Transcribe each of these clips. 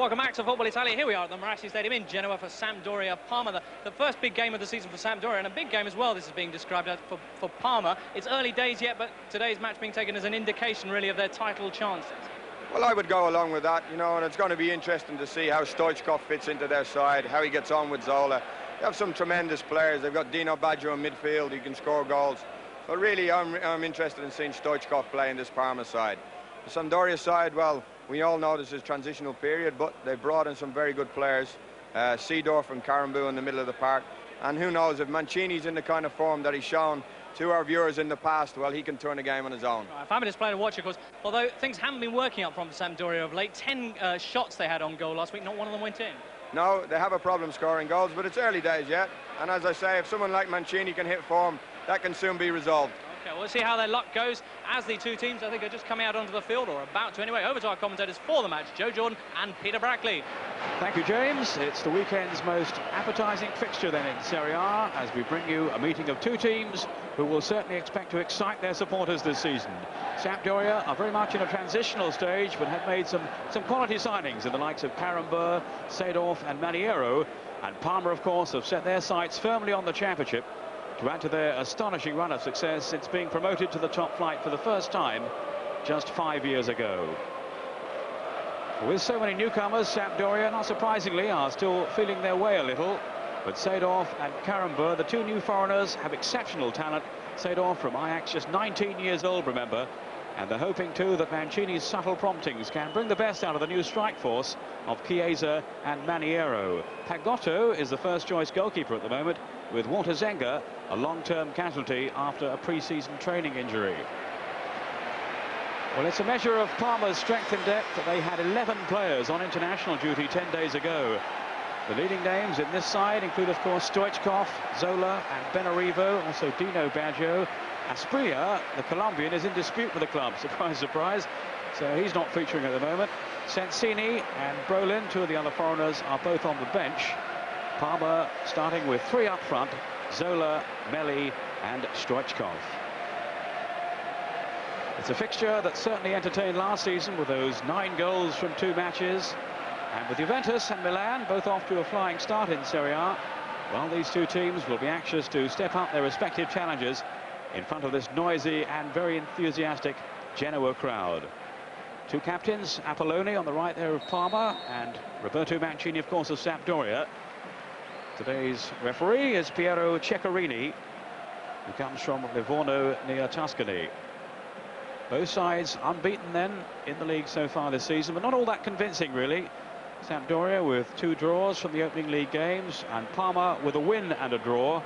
Welcome back to Football Italia. Here we are at the Marassi Stadium in Genoa for Sampdoria Parma. The first big game of the season for Sampdoria, and a big game as well. This is being described as for Parma. It's early days yet, but today's match being taken as an indication, really, of their title chances. Well, I would go along with that, you know, and it's going to be interesting to see how Stoichkov fits into their side, how he gets on with Zola. They have some tremendous players. They've got Dino Baggio in midfield, who can score goals. But really, I'm interested in seeing Stoichkov play in this Parma side. The Sampdoria side, well, we all know this is a transitional period, but they've brought in some very good players. Seedorf and Karambou in the middle of the park. And who knows, if Mancini's in the kind of form that he's shown to our viewers in the past, well, he can turn a game on his own. Right, fabulous player to watch, of course. Although things haven't been working out from Sampdoria of late. 10 shots they had on goal last week, not one of them went in. No, they have a problem scoring goals, but it's early days yet. And as I say, if someone like Mancini can hit form, that can soon be resolved. Okay, we'll see how their luck goes as the two teams, I think, are just coming out onto the field, or about to anyway. Over to our commentators for the match, Joe Jordan and Peter Brackley. Thank you, James. It's the weekend's most appetising fixture then in Serie A, as we bring you a meeting of two teams who will certainly expect to excite their supporters this season. Sampdoria are very much in a transitional stage, but have made some quality signings in the likes of Karambou, Seedorf and Maniero. And Parma, of course, have set their sights firmly on the championship, to add to their astonishing run of success since being promoted to the top flight for the first time just 5 years ago. With so many newcomers, Sampdoria, not surprisingly, are still feeling their way a little. But Seedorf and Karambou, the two new foreigners, have exceptional talent. Seedorf from Ajax, just 19 years old, remember. And they're hoping, too, that Mancini's subtle promptings can bring the best out of the new strike force of Chiesa and Maniero. Pagotto is the first-choice goalkeeper at the moment, with Walter Zenga a long-term casualty after a pre-season training injury. Well, it's a measure of Parma's strength and depth that they had 11 players on international duty 10 days ago. The leading names in this side include, of course, Stoichkov, Zola and Benarivo, also Dino Baggio. Asprilla, the Colombian, is in dispute with the club, surprise, surprise, so he's not featuring at the moment. Sensini and Brolin, two of the other foreigners, are both on the bench. Parma starting with three up front: Zola, Melli and Stoichkov. It's a fixture that certainly entertained last season with those 9 goals from 2 matches. And with Juventus and Milan both off to a flying start in Serie A, well, these two teams will be anxious to step up their respective challenges in front of this noisy and very enthusiastic Genoa crowd. Two captains, Apolloni on the right there of Parma, and Roberto Mancini, of course, of Sampdoria. Today's referee is Piero Ceccarini, who comes from Livorno near Tuscany. Both sides unbeaten then in the league so far this season, but not all that convincing, really. Sampdoria with 2 draws from the opening league games, and Parma with a win and a draw.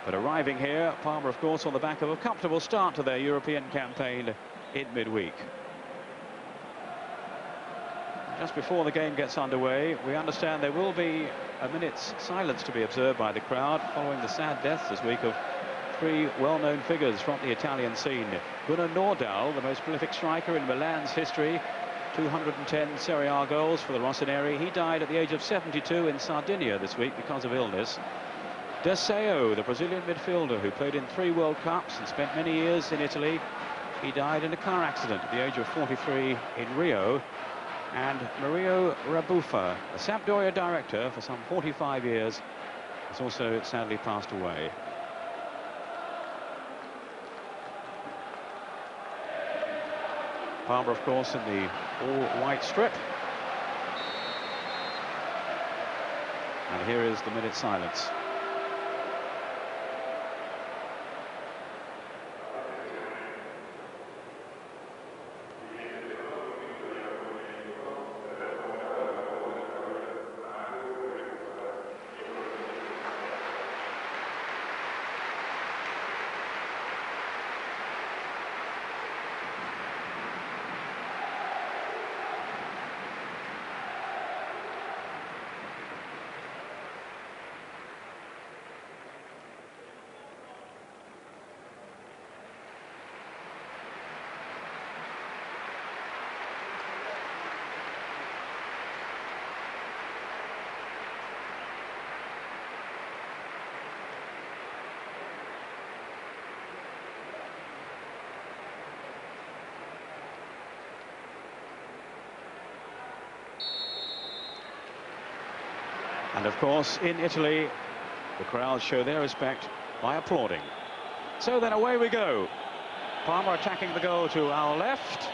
But arriving here, Parma, of course, on the back of a comfortable start to their European campaign in midweek. Just before the game gets underway, we understand there will be a minute's silence to be observed by the crowd following the sad deaths this week of 3 well-known figures from the Italian scene. Gunnar Nordahl, the most prolific striker in Milan's history, 210 Serie A goals for the Rossoneri. He died at the age of 72 in Sardinia this week because of illness. Deseo, the Brazilian midfielder who played in 3 World Cups and spent many years in Italy, he died in a car accident at the age of 43 in Rio. And Mario Rabuffa, a Sampdoria director for some 45 years, has also sadly passed away. Parma, of course, in the all-white strip. And here is the minute's silence. And of course, in Italy, the crowds show their respect by applauding. So then away we go. Parma attacking the goal to our left.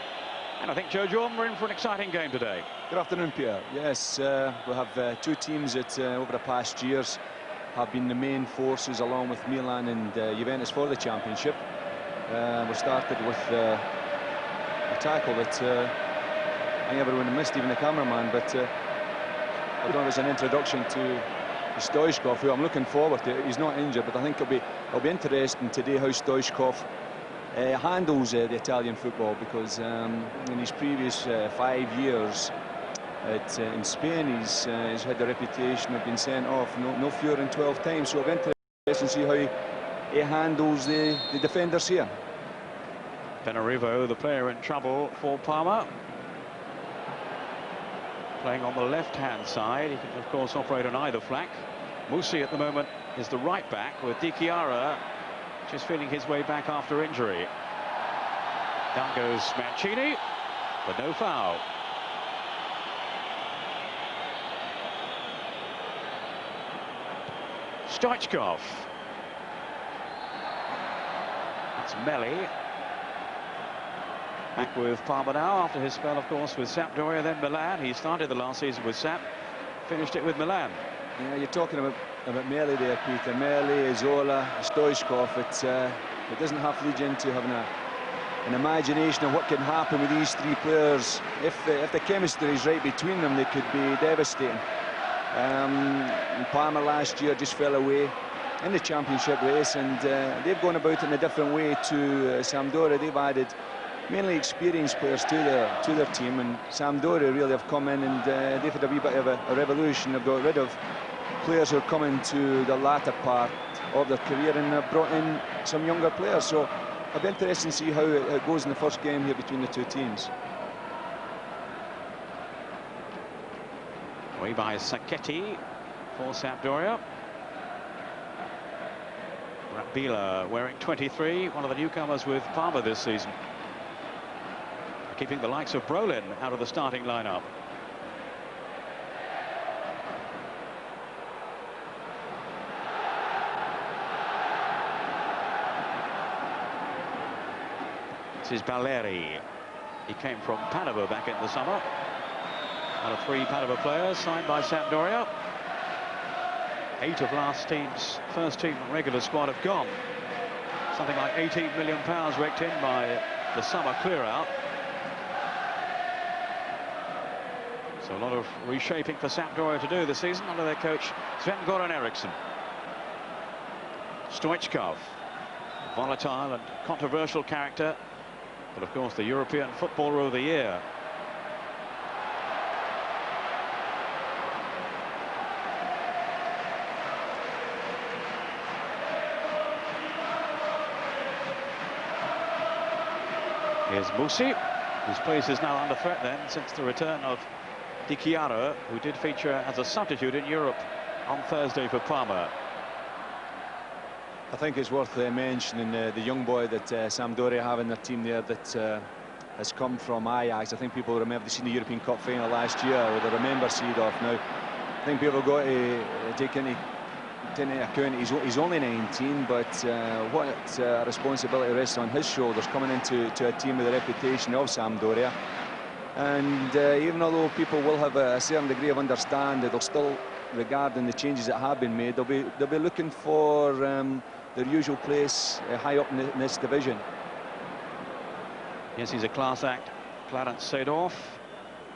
And I think, Joe Jordan, we're in for an exciting game today. Good afternoon, Pierre. Yes, we have two teams that over the past years have been the main forces, along with Milan and Juventus, for the championship. We started with a tackle that I think everyone missed, even the cameraman, but I don't know, it was an introduction to Stoichkov, who I'm looking forward to. He's not injured, but I think it'll be interesting today how Stoichkov handles the Italian football, because in his previous 5 years in Spain, he's had the reputation of being sent off no fewer than 12 times. So it'll be interesting to see how he handles the defenders here. Benarivo, the player in trouble for Parma. Playing on the left-hand side. He can, of course, operate on either flank. Musi at the moment is the right back, with Di Chiara just feeling his way back after injury. Down goes Mancini, but no foul. Stoichkov. That's Melli. Back with Parma now after his spell, of course, with Sampdoria, then Milan. He started the last season with Samp, finished it with Milan. Yeah, you're talking about Melli there, Peter. Melli, Zola, Stoichkov. It doesn't have to lead you into having an imagination of what can happen with these three players. If the chemistry is right between them, they could be devastating. Parma last year just fell away in the championship race, and they've gone about it in a different way to Sampdoria. They've added mainly experienced players to their team, and Sampdoria really have come in and they've had a wee bit of a revolution. They've got rid of players who are coming to the latter part of their career, and they've brought in some younger players. So it'll be interesting to see how it goes in the first game here between the two teams. Away by Sacchetti for Sampdoria. Brackley wearing 23, one of the newcomers with Parma this season. Keeping the likes of Brolin out of the starting lineup. This is Balleri. He came from Padova back in the summer. Out of 3 Padova players signed by Sampdoria. 8 of last team's first team regular squad have gone. Something like £18 million raked in by the summer clear-out. So a lot of reshaping for Sampdoria to do this season under their coach Sven-Goran Eriksson. Stoichkov, volatile and controversial character, but of course the European Footballer of the Year. Here's Musi, whose place is now under threat then since the return of Di Chiara, who did feature as a substitute in Europe on Thursday for Parma. I think it's worth mentioning the young boy that Sampdoria have in their team there that has come from Ajax. I think people remember, they've seen the European Cup final last year, or they remember Seedorf. Now, I think people have got to take into account he's only 19, but what responsibility rests on his shoulders coming into a team with the reputation of Sampdoria. And even although people will have a certain degree of understanding, they'll still, regarding the changes that have been made, they'll be looking for their usual place high up in this division. Yes, he's a class act, Clarence Seedorf,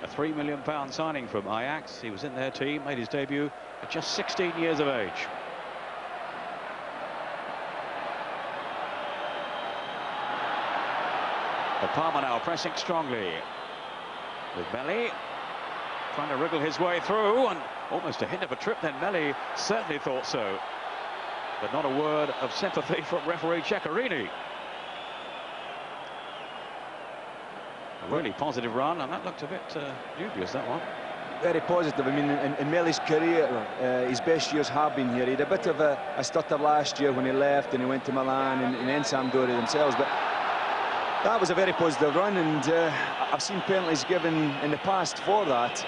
a £3 million signing from Ajax. He was in their team, made his debut at just 16 years of age. But Parma now pressing strongly, with Melli trying to wriggle his way through, and almost a hint of a trip then. Melli certainly thought so, but not a word of sympathy from referee Ceccarini. A really positive run, and that looked a bit dubious, that one. Very positive. I mean, in Melli's career, his best years have been here. He had a bit of a stutter last year when he left and he went to Milan and then Sampdoria themselves, but that was a very positive run, and I've seen penalties given in the past for that.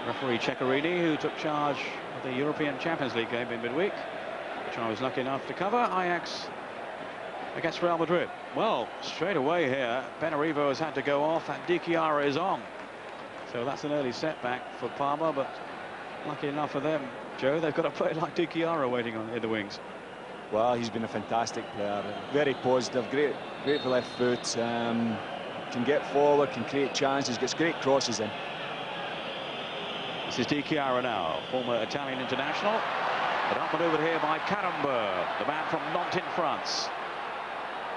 Referee Ceccarini, who took charge of the European Champions League game in midweek, which I was lucky enough to cover. Ajax against Real Madrid. Well, straight away here, Benarivo has had to go off and Di Chiara is on. So that's an early setback for Parma, but lucky enough for them, Joe, they've got a player like Di Chiara waiting on in the wings. Well, he's been a fantastic player, very positive, great with left foot, can get forward, can create chances, gets great crosses in. This is Di Chiara now, former Italian international, but outmaneuvered here by Karambeu, the man from Nantes in France.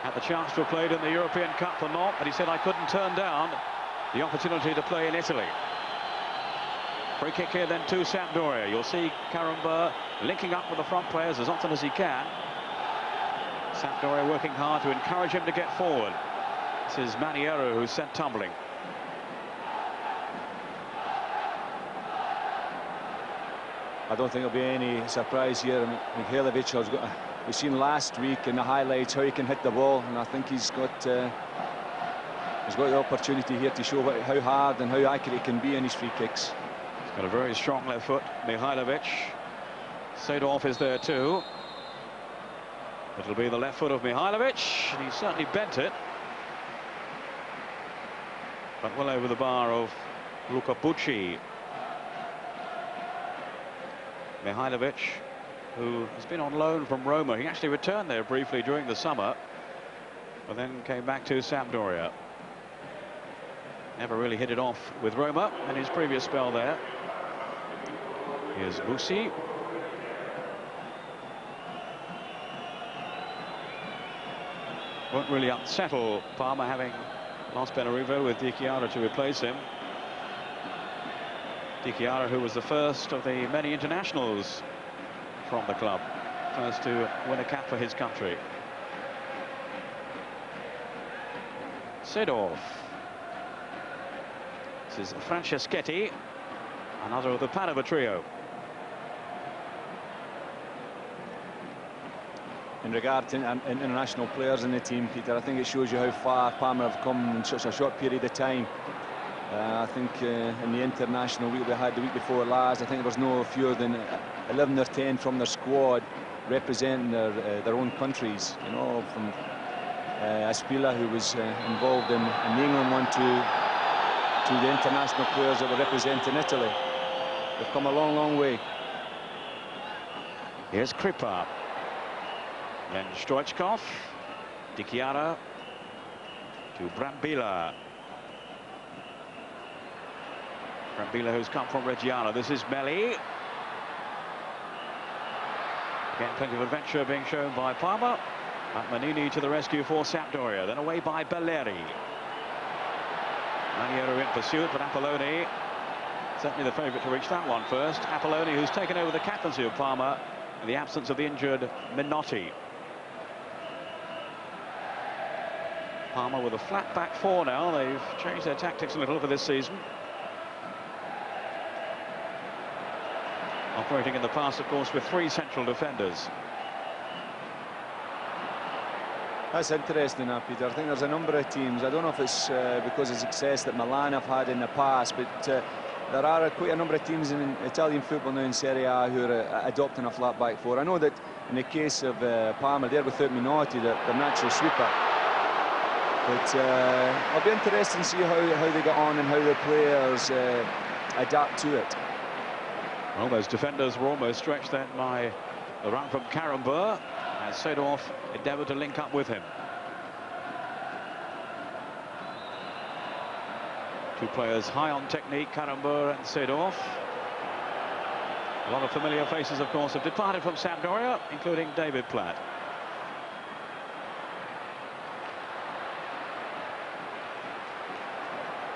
Had the chance to have played in the European Cup for Nantes, but he said, I couldn't turn down the opportunity to play in Italy. Free kick here then to Sampdoria. You'll see Karambeu linking up with the front players as often as he can. Sampdoria working hard to encourage him to get forward. This is Maniero who's sent tumbling. I don't think there'll be any surprise here. Mihailovic has got. We've seen last week in the highlights how he can hit the ball, and I think he's got the opportunity here to show how hard and how accurate he can be in his free kicks. He's got a very strong left foot, Mihailovic. Seedorf is there too. It'll be the left foot of Mihailovic, and he certainly bent it. But well over the bar of Luca Pucci. Mihailovic, who has been on loan from Roma. He actually returned there briefly during the summer, but then came back to Sampdoria. Never really hit it off with Roma in his previous spell there. Here's Musi. Won't really unsettle Parma having lost Benarivo with Di Chiara to replace him. Di Chiara, who was the first of the many internationals from the club, first to win a cap for his country. Seedorf. This is Franceschetti, another of the Padova trio. In regard to international players in the team, Peter, I think it shows you how far Parma have come in such a short period of time. I think in the international week we had the week before last, I think there was no fewer than 11 or 10 from their squad representing their own countries. You know, from Aspila, who was involved in the England one, to the international players that were representing Italy. They've come a long, long way. Here's Kripa. Then Stoichkov. Di Chiara to Brambilla. Brambilla, who's come from Reggiano. This is Melli. Again, plenty of adventure being shown by Parma. Manini to the rescue for Sampdoria. Then away by Belleri. Maniero in pursuit, but Apolloni certainly the favourite to reach that one first. Apolloni, who's taken over the captaincy of Parma in the absence of the injured Minotti. Parma with a flat back four now. They've changed their tactics a little for this season. Operating in the past, of course, with three central defenders. That's interesting, Peter. I think there's a number of teams. I don't know if it's because of success that Milan have had in the past, but there are quite a number of teams in Italian football now in Serie A who are adopting a flat back four. I know that in the case of Parma, they're without Minotti, their natural sweeper. But I'll be interested to see how they get on and how the players adapt to it. Well, those defenders were almost stretched then by the run from Karambeu, as Seedorf endeavoured to link up with him. Two players high on technique, Karambeu and Seedorf. A lot of familiar faces, of course, have departed from Sampdoria, including David Platt.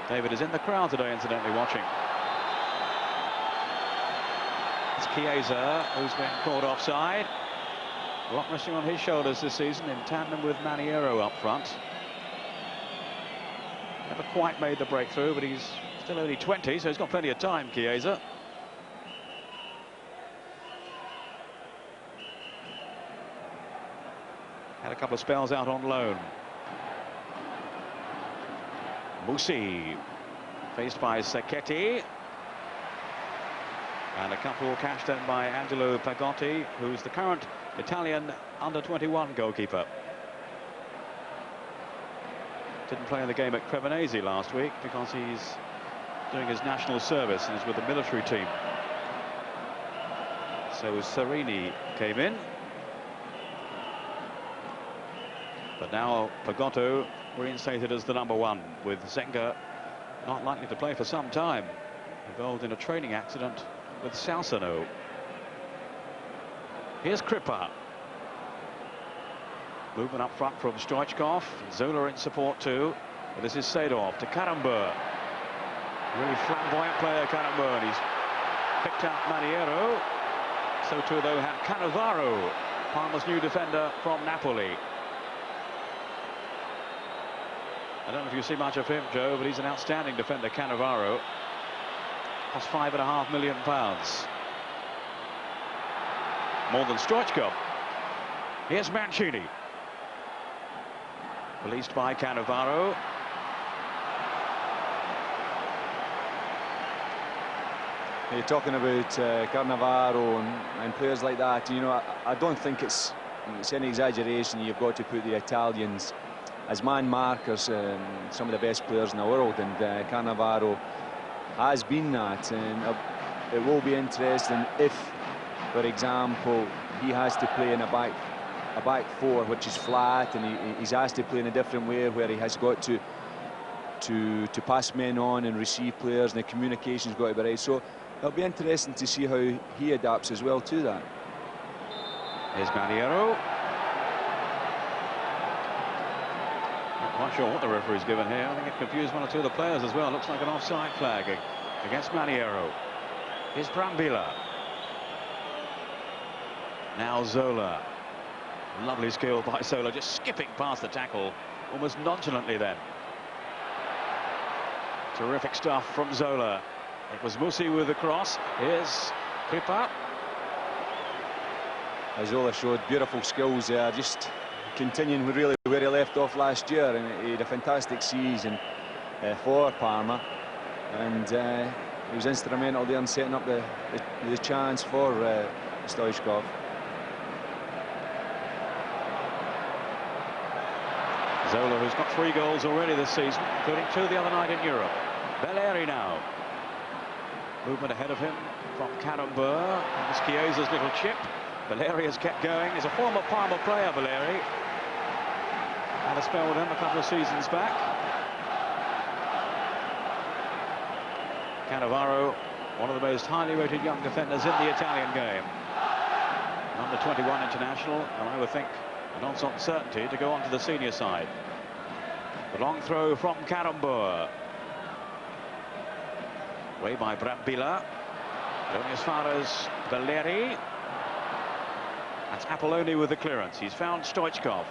David is in the crowd today, incidentally, watching. It's Chiesa who's been caught offside. A lot resting on his shoulders this season in tandem with Maniero up front. Never quite made the breakthrough, but he's still only 20, so he's got plenty of time, Chiesa. Had a couple of spells out on loan. Musi, faced by Sacchetti. And a couple cashed in by Angelo Pagotti, who's the current Italian under-21 goalkeeper. Didn't play in the game at Cremonese last week because he's doing his national service and is with the military team. So Serini came in. But now Pagotto reinstated as the #1, with Zenga not likely to play for some time, involved in a training accident with Salsano. Here's Kripa. Movement up front from Stoichkov. Zola in support too. But this is Seedorf to Karambur. Really flamboyant player, Karambur. And he's picked out Maniero. So too, though, had Cannavaro, Parma's new defender from Napoli. I don't know if you see much of him, Joe, but he's an outstanding defender, Cannavaro. Cost £5.5 million. More than Stoichkov. Here's Mancini. Released by Cannavaro. You're talking about Cannavaro and players like that. You know, I don't think it's any exaggeration. You've got to put the Italians as man markers, some of the best players in the world, and Cannavaro has been that. And it will be interesting if, for example, he has to play in a back four which is flat, and he's asked to play in a different way where he has got to pass men on and receive players, and the communication's got to be right. So it'll be interesting to see how he adapts as well to that. Here's Maniero. Not quite sure what the referee's given here. I think it confused one or two of the players as well. Looks like an offside flag against Maniero. Here's Brambilla. Now Zola. Lovely skill by Zola, just skipping past the tackle almost nonchalantly then. Terrific stuff from Zola. It was Musi with the cross. Here's Kripa. Zola showed beautiful skills there, just continuing really where he left off last year, and he had a fantastic season for Parma, and he was instrumental there in setting up the chance for Stoichkov. Zola, who's got 3 goals already this season, including 2 the other night in Europe. Belleri now. Movement ahead of him from Karambur. This Chiesa's little chip. Belleri has kept going. He's a former Parma player, Belleri. Had a spell with him a couple of seasons back. Cannavaro, one of the most highly rated young defenders in the Italian game. Under 21 international, and I would think an on certainty to go on to the senior side. The long throw from Karambur. Way by Brambilla. Going as far as Belleri. That's Apolloni with the clearance. He's found Stoichkov.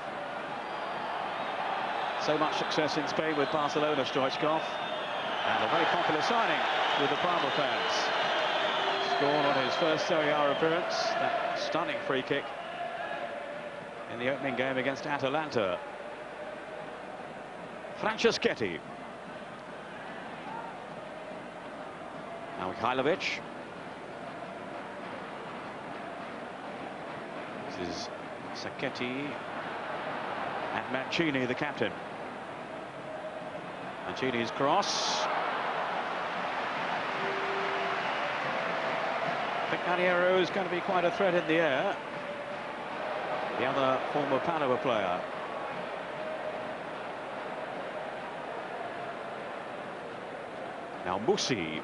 So much success in Spain with Barcelona, Stoichkov. And a very popular signing with the Parma fans. Scored on his first Serie A appearance. That stunning free kick in the opening game against Atalanta. Franceschetti. Now Mihailovic. This is Sacchetti and Mancini, the captain. Mancini's cross. I think Maniero is going to be quite a threat in the air. The other former Padova player. Now Musi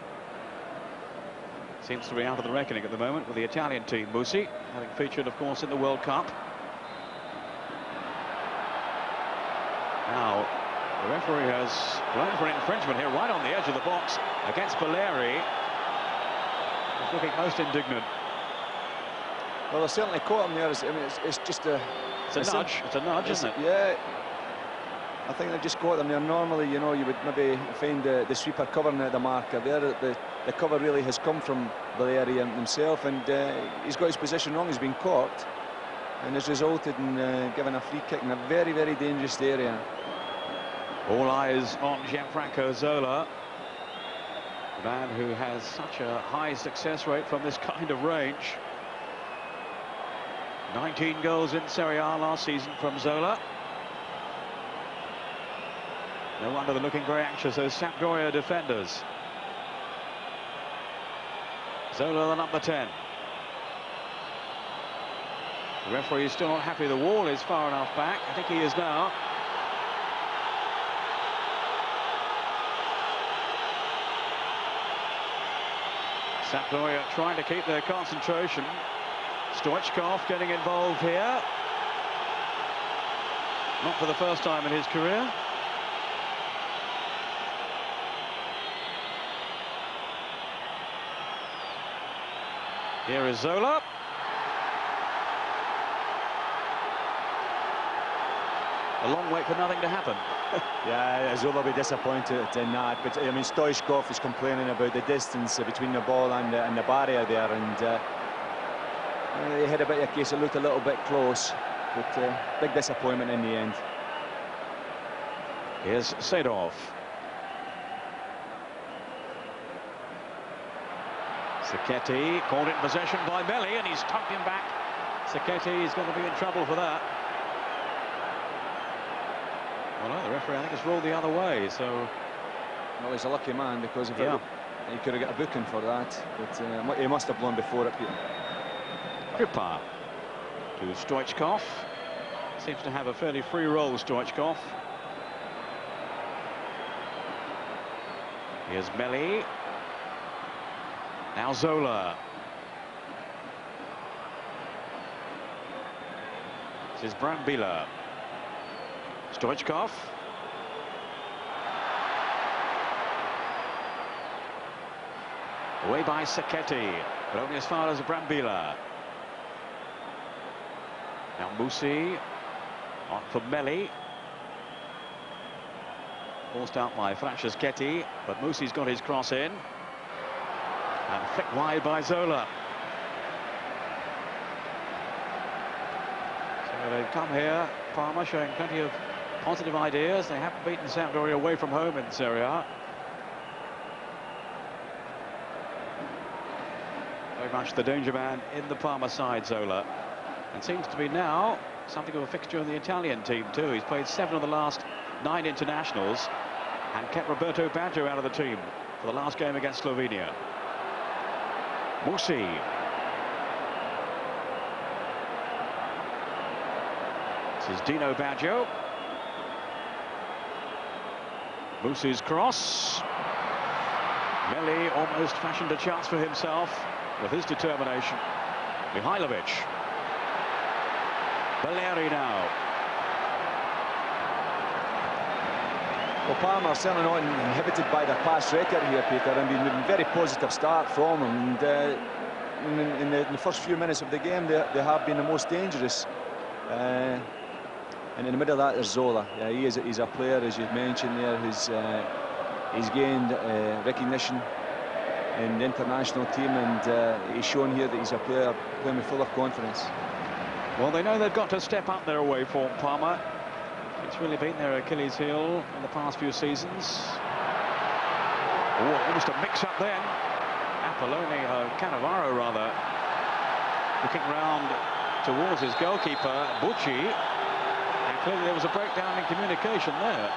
seems to be out of the reckoning at the moment with the Italian team. Musi, having featured, of course, in the World Cup. Now, the referee has blown for infringement here, right on the edge of the box against Belleri. He's looking most indignant. Well, they certainly caught him there. I mean, it's just a... It's a nudge. It's a nudge, isn't it? Yeah. I think they've just caught them there. Normally, you know, you would maybe find the sweeper covering the marker there. The cover really has come from Belleri himself, and he's got his position wrong. He's been caught, and has resulted in giving a free kick in a very, very dangerous area. All eyes on Gianfranco Zola. man who has such a high success rate from this kind of range. 19 goals in Serie A last season from Zola. No wonder they're looking very anxious, those Sampdoria defenders. Zola, the number 10. The referee is still not happy. The wall is far enough back. I think he is now. Sampdoria trying to keep their concentration. Stoichkov getting involved here. Not for the first time in his career. Here is Zola. A long wait for nothing to happen. Yeah, Zola will be disappointed in that. But I mean, Stoichkov is complaining about the distance between the ball and the barrier there, and he had a bit of a case. It looked a little bit close, but big disappointment in the end. Here's Sedov. Sacchetti called in possession by Melli, and he's tugged him back. Sacchetti is going to be in trouble for that. Well, no, the referee, I think, has ruled the other way, so... Well, he's a lucky man, because if he could have got a booking for that, but he must have blown before it. Kripa to Stoichkov. Seems to have a fairly free role, Stoichkov. Here's Melli. Now Zola. This is Brambilla. Stoichkov. Away by Sacchetti, but only as far as Brambilla. Now Musi on for Melli. Forced out by Franceschetti, but Musi's got his cross in. And flicked wide by Zola. So they've come here, Parma showing plenty of positive ideas. They haven't beaten Sampdoria away from home in Serie A. Very much the danger man in the Parma side, Zola. And seems to be now something of a fixture in the Italian team too. He's played 7 of the last 9 internationals and kept Roberto Baggio out of the team for the last game against Slovenia. Musi. This is Dino Baggio. Musi's cross. Melli almost fashioned a chance for himself with his determination. Mihailovic. Valeri now. Well, Parma are certainly not inhibited by their past record here, Peter. I mean, a very positive start from them, and in the first few minutes of the game, they have been the most dangerous. And in the middle of that, there's Zola. Yeah, he's a player, as you've mentioned there, he's gained recognition in the international team, and he's shown here that he's a player playing with full of confidence. Well, they know they've got to step up their away form, Parma. It's really been their Achilles heel in the past few seasons. Oh, almost a mix-up then. Cannavaro, rather, looking round towards his goalkeeper, Bucci. And clearly there was a breakdown in communication there.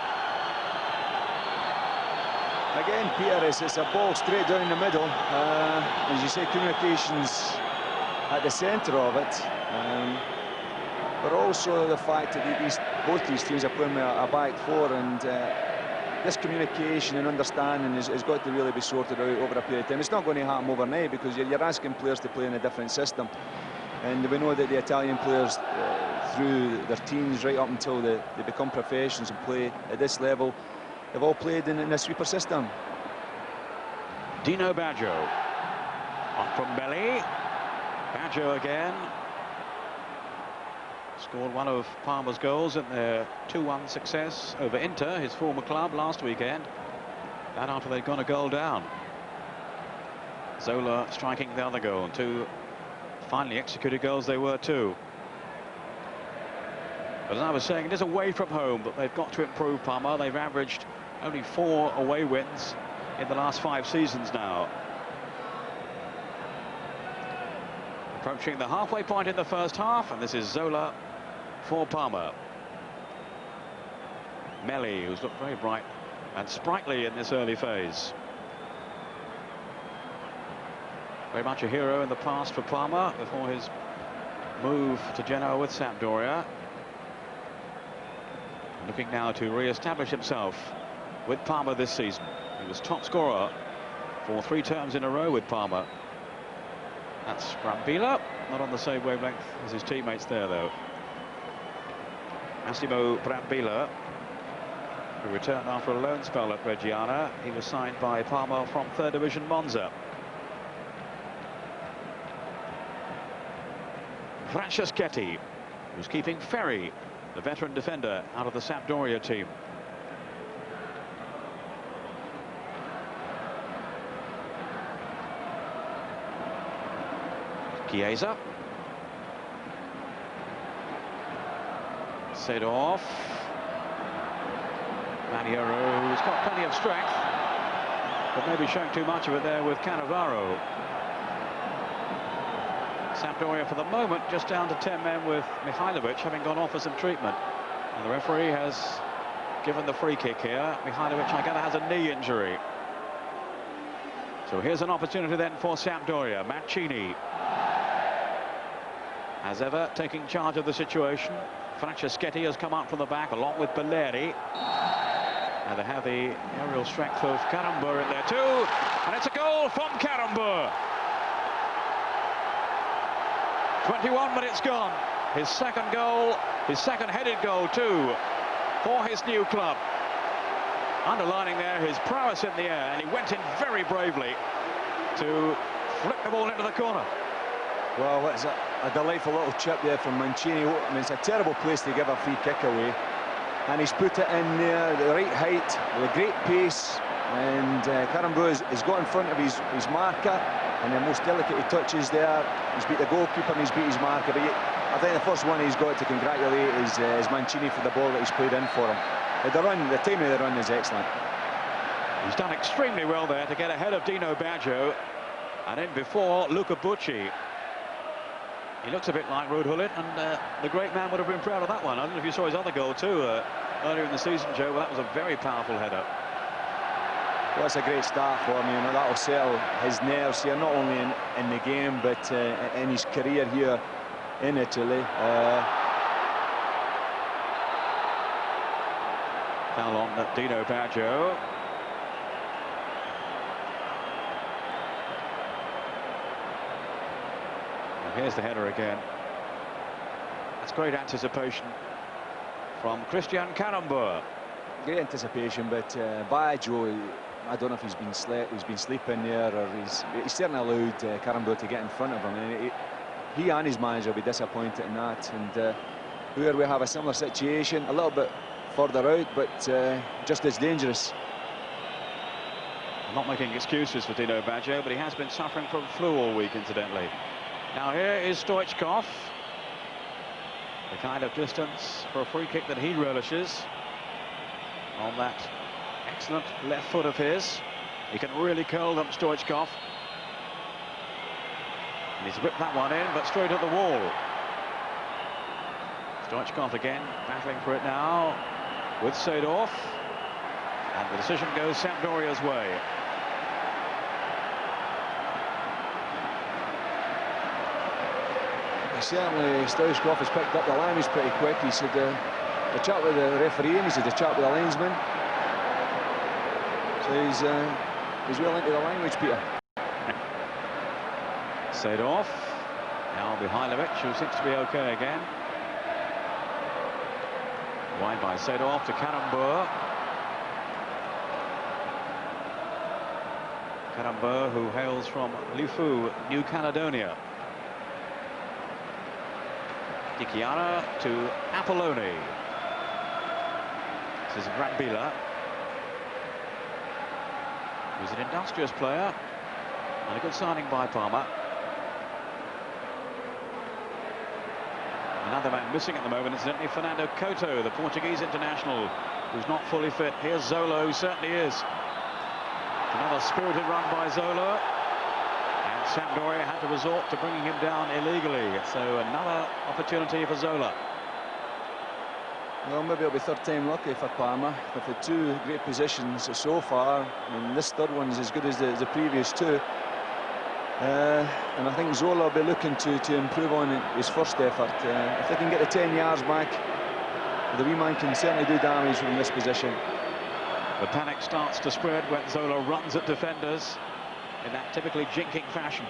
Again, Peter, it's a ball straight down the middle. As you say, communications at the centre of it. But also the fact that both these teams are playing with a back four, and this communication and understanding has got to really be sorted out over a period of time. It's not going to happen overnight, because you're asking players to play in a different system, and we know that the Italian players through their teens right up until they become professionals and play at this level, they've all played in a sweeper system. Dino Baggio on from Melli. Baggio again. Scored one of Parma's goals in their 2-1 success over Inter, his former club, last weekend. That after they'd gone a goal down. Zola striking the other goal. 2 finally executed goals they were too. But as I was saying, it is away from home that they've got to improve, Parma. They've averaged only 4 away wins in the last 5 seasons now. Approaching the halfway point in the first half, and this is Zola for Parma. Melli, who's looked very bright and sprightly in this early phase. Very much a hero in the past for Parma before his move to Genoa with Sampdoria. Looking now to re-establish himself with Parma this season. He was top scorer for 3 terms in a row with Parma. That's Brambilla, not on the same wavelength as his teammates there, though. Massimo Brambilla, who returned after a loan spell at Reggiana. He was signed by Parma from 3rd Division Monza. Franceschetti, who's keeping Ferri, the veteran defender, out of the Sampdoria team. Chiesa. Seedorf. Maniero, who's got plenty of strength, but maybe showing too much of it there with Cannavaro. Sampdoria for the moment just down to 10 men with Mihailovic having gone off for some treatment. And the referee has given the free kick here. Mihailovic, I gather, has a knee injury. So here's an opportunity then for Sampdoria. Mancini, as ever, taking charge of the situation. Franceschetti has come out from the back along with Belleri. And they have the aerial strength of Karambur in there too. And it's a goal from Karambur. 21 minutes gone. His second goal, his second headed goal too, for his new club. Underlining there his prowess in the air, and he went in very bravely to flick the ball into the corner. Well, it's a delightful little chip there from Mancini. I mean, it's a terrible place to give a free kick away. And he's put it in there, the right height, with a great pace. And Karambur has got in front of his marker. And the most delicate he touches there, he's beat the goalkeeper and he's beat his marker. But I think the first one he's got to congratulate is Mancini for the ball that he's played in for him. The timing of the run is excellent. He's done extremely well there to get ahead of Dino Baggio. And in before Luca Bucci. He looks a bit like Ruud Gullit, and the great man would have been proud of that one. I don't know if you saw his other goal too earlier in the season, Joe. Well, that was a very powerful header. Well, it's a great start for him. You know, that'll settle his nerves here, not only in the game, but in his career here in Italy. Foul on Dino Baggio. And here's the header again. That's great anticipation from Christian Karambur. Great anticipation, but Baggio, I don't know if he's been sleeping there, or he's certainly allowed Karambur to get in front of him. And he and his manager will be disappointed in that. And here we have a similar situation, a little bit further out, but just as dangerous. I'm not making excuses for Dino Baggio, but he has been suffering from flu all week, incidentally. Now here is Stoichkov. The kind of distance for a free kick that he relishes on that excellent left foot of his. He can really curl them, Stoichkov. And he's whipped that one in, but straight at the wall. Stoichkov again, battling for it now with Seedorf. And the decision goes Sampdoria's way. Certainly, Stoichkov has picked up the language pretty quick. He said the chat with the referee, and he said the chat with the linesman. So he's well into the language, Peter. Seedorf. Now Mihailovic, who seems to be okay again. Wide by Seedorf to Karambur. Karambur, who hails from Lifu, New Caledonia. Di Chiara to Apolloni. This is Brambilla, who's an industrious player and a good signing by Parma. Another man missing at the moment, incidentally, Fernando Couto, the Portuguese international, who's not fully fit. Here's Zola, who certainly is. Another spirited run by Zola. And Sampdoria had to resort to bringing him down illegally. So another opportunity for Zola. Well, maybe it'll be third time lucky for Parma. They've had two great positions so far, and this third one's as good as the previous two. And I think Zola will be looking to improve on his first effort. If they can get the 10 yards back, the wee man can certainly do damage from this position. The panic starts to spread when Zola runs at defenders in that typically jinking fashion.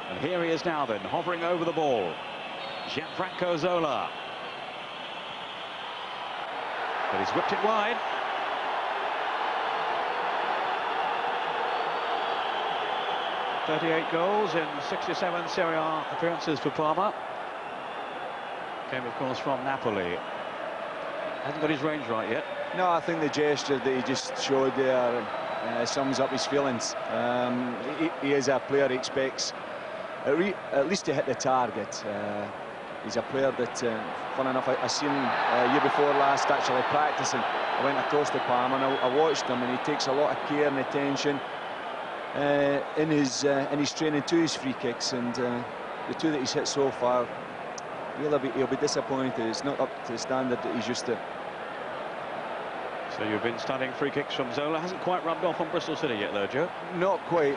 And here he is now then, hovering over the ball. Gianfranco Zola. But he's whipped it wide. .38 goals in 67 Serie A appearances for Parma. Came, of course, from Napoli. Hasn't got his range right yet. No, I think the gesture that he just showed there sums up his feelings. He is a player he expects at least to hit the target. He's a player that, fun enough, I seen year before last actually practicing. I went across to Parma and I watched him, and he takes a lot of care and attention in his training to his free kicks, and the two that he's hit so far, he'll be disappointed. It's not up to the standard that he's used to. So you've been studying free kicks from Zola. Hasn't quite rubbed off on Bristol City yet, though, Joe? Not quite.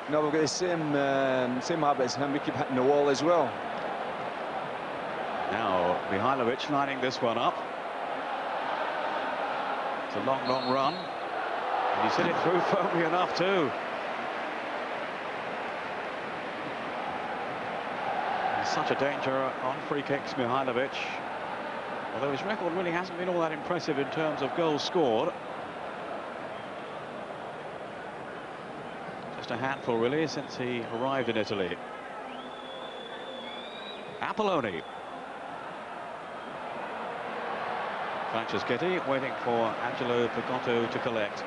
No, we've got the same habit as him. We keep hitting the wall as well. Now Mihailovic lining this one up. It's a long, long run. And he's hit it through firmly enough too. He's such a danger on free kicks, Mihailovic. Although his record really hasn't been all that impressive in terms of goals scored. Just a handful really since he arrived in Italy. Apolloni. Franceschetti waiting for Angelo Pagotto to collect.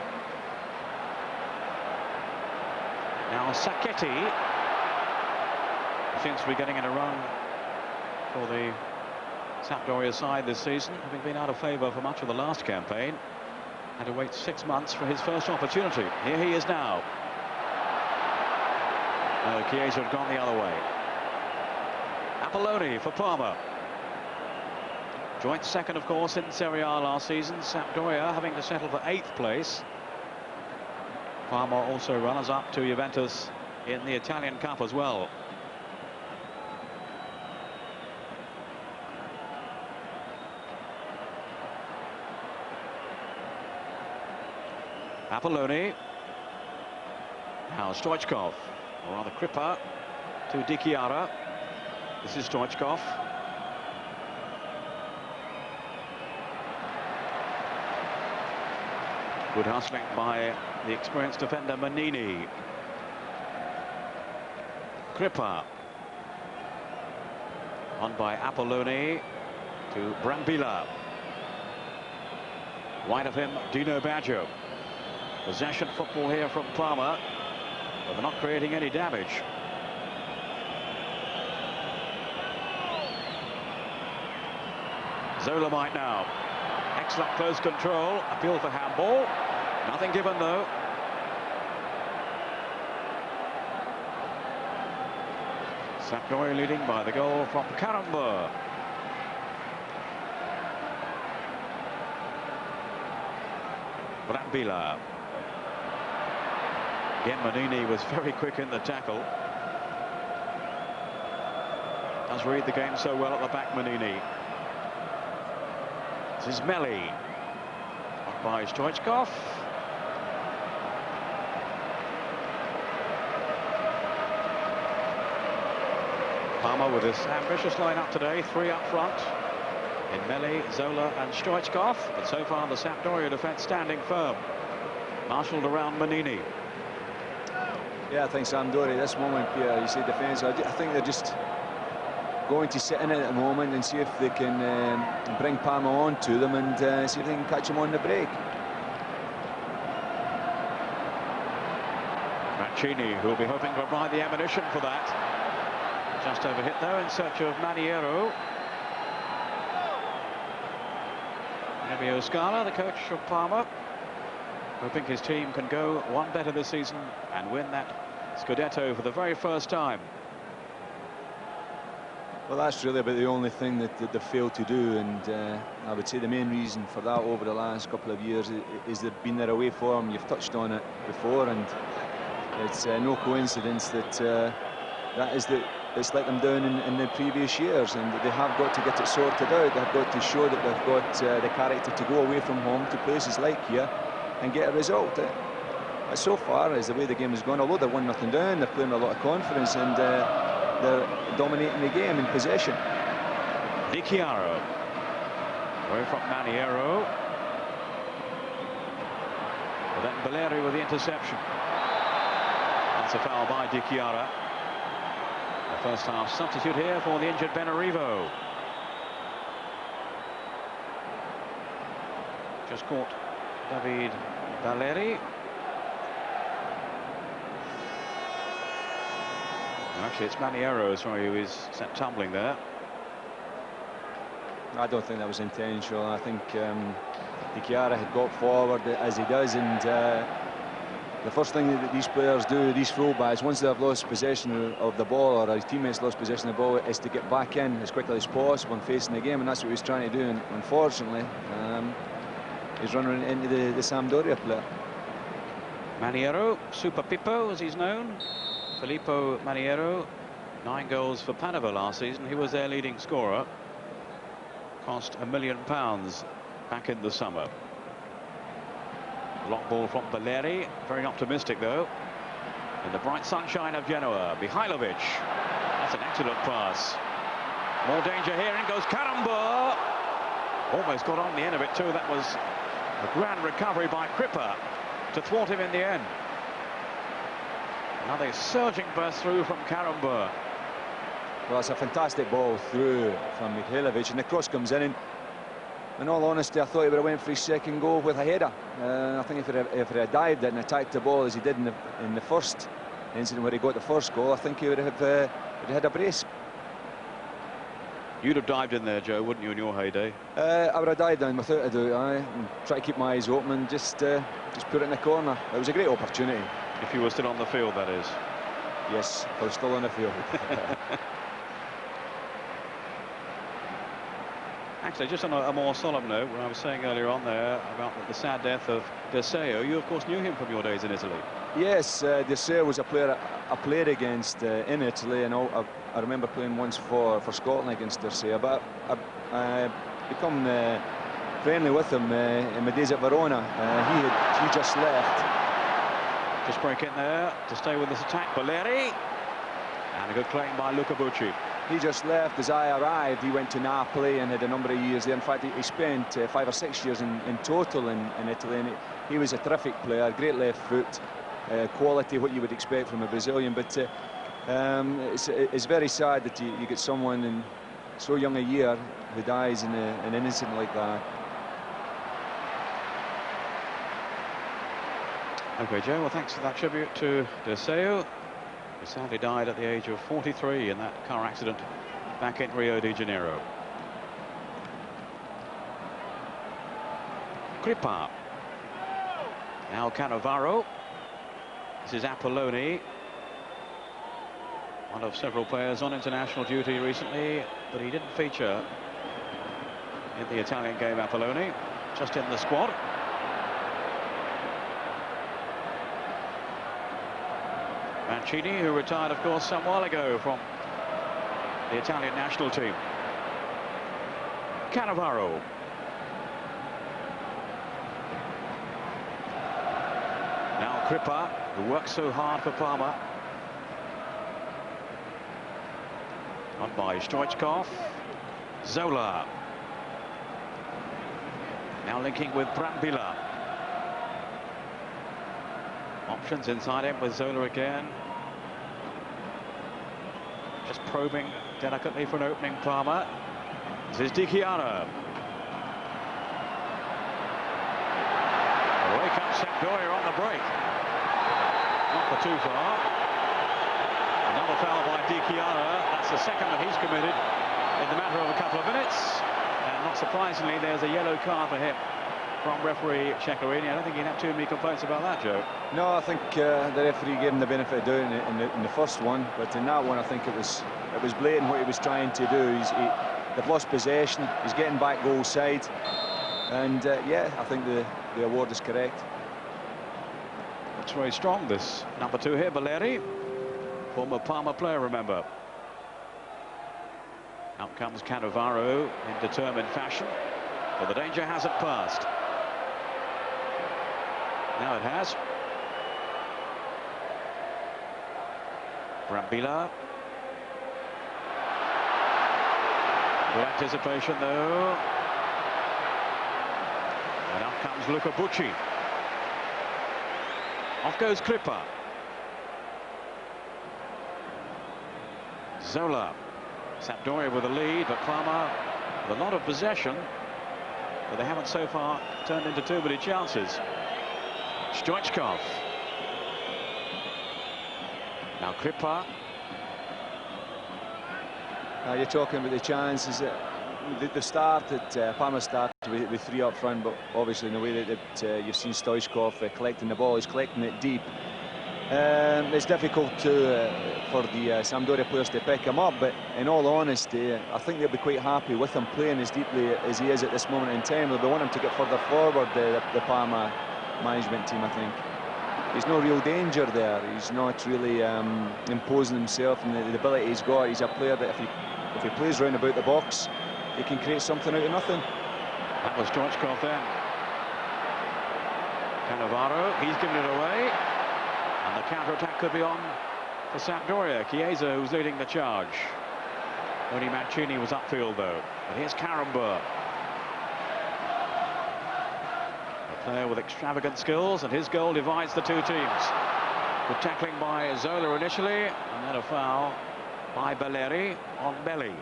Now Sacchetti seems to be getting in a run for the Sampdoria side this season, having been out of favour for much of the last campaign. Had to wait 6 months for his first opportunity. Here he is now. Chiesa had gone the other way. Apolloni for Parma. Joint second, of course, in Serie A last season. Sampdoria having to settle for 8th place. Parma also runners-up to Juventus in the Italian Cup as well. Apolloni. Now Stoichkov, or rather Kripa, to Di Chiara. This is Stoichkov. Good hustling by the experienced defender Manini. Kripa. On by Apolloni to Brambilla. Wide of him, Dino Baggio. Possession football here from Parma, but they're not creating any damage. Zola might now. Excellent close control. Appeal for handball. Nothing given though. Sampdoria leading by the goal from Karamba. Brambilla. Again, Manini was very quick in the tackle. Does read the game so well at the back, Manini. This is Melli. On by Stoichkov. Parma with this ambitious lineup today, 3 up front. In Melli, Zola and Stoichkov. But so far the Sampdoria defence standing firm. Marshalled around Manini. Yeah, I think Sampdoria, this moment, Pierre, you say defence, I think they're just going to sit in it at the moment and see if they can bring Parma on to them and see if they can catch them on the break. Mancini, who will be hoping to provide the ammunition for that. Just overhit though in search of Maniero. Fabio Scala, the coach of Parma. hoping his team can go one better this season and win that Scudetto for the very first time. Well, that's really about the only thing that they've failed to do, and I would say the main reason for that over the last couple of years is they've been their away form. You've touched on it before, and it's no coincidence that it's let them down in the previous years, and they have got to get it sorted out. They've got to show that they've got the character to go away from home to places like here and get a result. So far, as the way the game has gone, although they're 1-0 down, they're playing with a lot of confidence, and they're dominating the game in possession. Di Chiaro away from Maniero, but then Belleri with the interception. That's a foul by Di Chiaro. The first half substitute here for the injured Benarivo. Just caught David Belleri. Actually, it's Maniero, sorry, who is sent tumbling there. I don't think that was intentional. I think Di Chiara had got forward as he does, and the first thing that these players do, these fullbacks, once they've lost possession of the ball, or his teammates lost possession of the ball, is to get back in as quickly as possible and facing the game, and that's what he's trying to do. And unfortunately, he's running into the Sampdoria player. Maniero, Super Pippo, as he's known. Filippo Maniero, 9 goals for Padova last season. He was their leading scorer. Cost £1 million back in the summer. Long ball from Belleri, very optimistic though. In the bright sunshine of Genoa, Mihailovic. That's an excellent pass. More danger here, in goes Karamba. Almost got on the end of it too. That was a grand recovery by Kripa to thwart him in the end. Another surging burst through from Karamba. Well, it's a fantastic ball through from Mihailovic, and the cross comes in. And in all honesty, I thought he would have went for his second goal with a header. I think if he had dived it and attacked the ball as he did in the first incident where he got the first goal, I think he would have had a brace. You'd have dived in there, Joe, wouldn't you, in your heyday? I would have dived down without a doubt, and try to keep my eyes open and just put it in the corner. It was a great opportunity. If you were still on the field, that is. Yes, I was still on the field. Actually, just on a more solemn note, when I was saying earlier on there about the sad death of Deseo, you of course knew him from your days in Italy. Yes, Deseo was a player I played against in Italy, and I remember playing once for Scotland against Deseo, but I become friendly with him in my days at Verona. He just left. Just break in there to stay with this attack, Belleri. And a good claim by Luca Bucci. He just left as I arrived. He went to Napoli and had a number of years there. In fact, he spent 5 or 6 years in total in Italy. And he was a terrific player, great left foot, quality, what you would expect from a Brazilian. But it's very sad that you get someone in so young a year who dies in an incident like that. OK, Joe, well, thanks for that tribute to Deseo, who sadly died at the age of 43 in that car accident back in Rio de Janeiro. Kripa. Now Cannavaro. This is Apolloni. One of several players on international duty recently, but he didn't feature in the Italian game, Apolloni. Just in the squad. Mancini, who retired, of course, some while ago from the Italian national team. Cannavaro. Now Kripa, who works so hard for Parma. On by Stoichkov. Zola. Now linking with Brambilla. Options inside him with Zola again. Just probing delicately for an opening, Parma. This is Di Chiara. Away comes Sampdoria on the break. Not for too far. Another foul by Di Chiara. That's the second that he's committed in the matter of a couple of minutes. And not surprisingly, there's a yellow card for him. from referee Ceccherini. I don't think he'd have too many complaints about that, Joe. No, I think the referee gave him the benefit of doing it in the first one, but in that one I think it was blatant what he was trying to do. They've lost possession, he's getting back goal side, and yeah, I think the award is correct. It's very strong, this number 2 here, Valeri, former Parma player, remember. Out comes Cannavaro in determined fashion, but the danger hasn't passed. Now it has. Brambilla. Good anticipation, though. And out comes Luca Bucci. Off goes Crippa. Zola. Sampdoria with the lead, but Parma with a lot of possession, but they haven't so far turned into too many chances. Stoichkov. Now Crippa. You're talking about the chances that they've started. Parma started with 3 up front, but obviously in the way that you've seen Stoichkov collecting the ball, he's collecting it deep. It's difficult for the Sampdoria players to pick him up, but in all honesty, I think they'll be quite happy with him playing as deeply as he is at this moment in time. They'll want him to get further forward, the Parma management team, I think. He's no real danger there. He's not really imposing himself, and the ability he's got. He's a player that if he plays round about the box, he can create something out of nothing. That was Stoichkov then. Cannavaro, he's given it away. And the counter-attack could be on for Sampdoria. Chiesa, who's leading the charge. Only Mancini was upfield, though. And here's Karamba. A player with extravagant skills, and his goal divides the two teams. Good tackling by Zola initially, and then a foul by Valeri on Belli.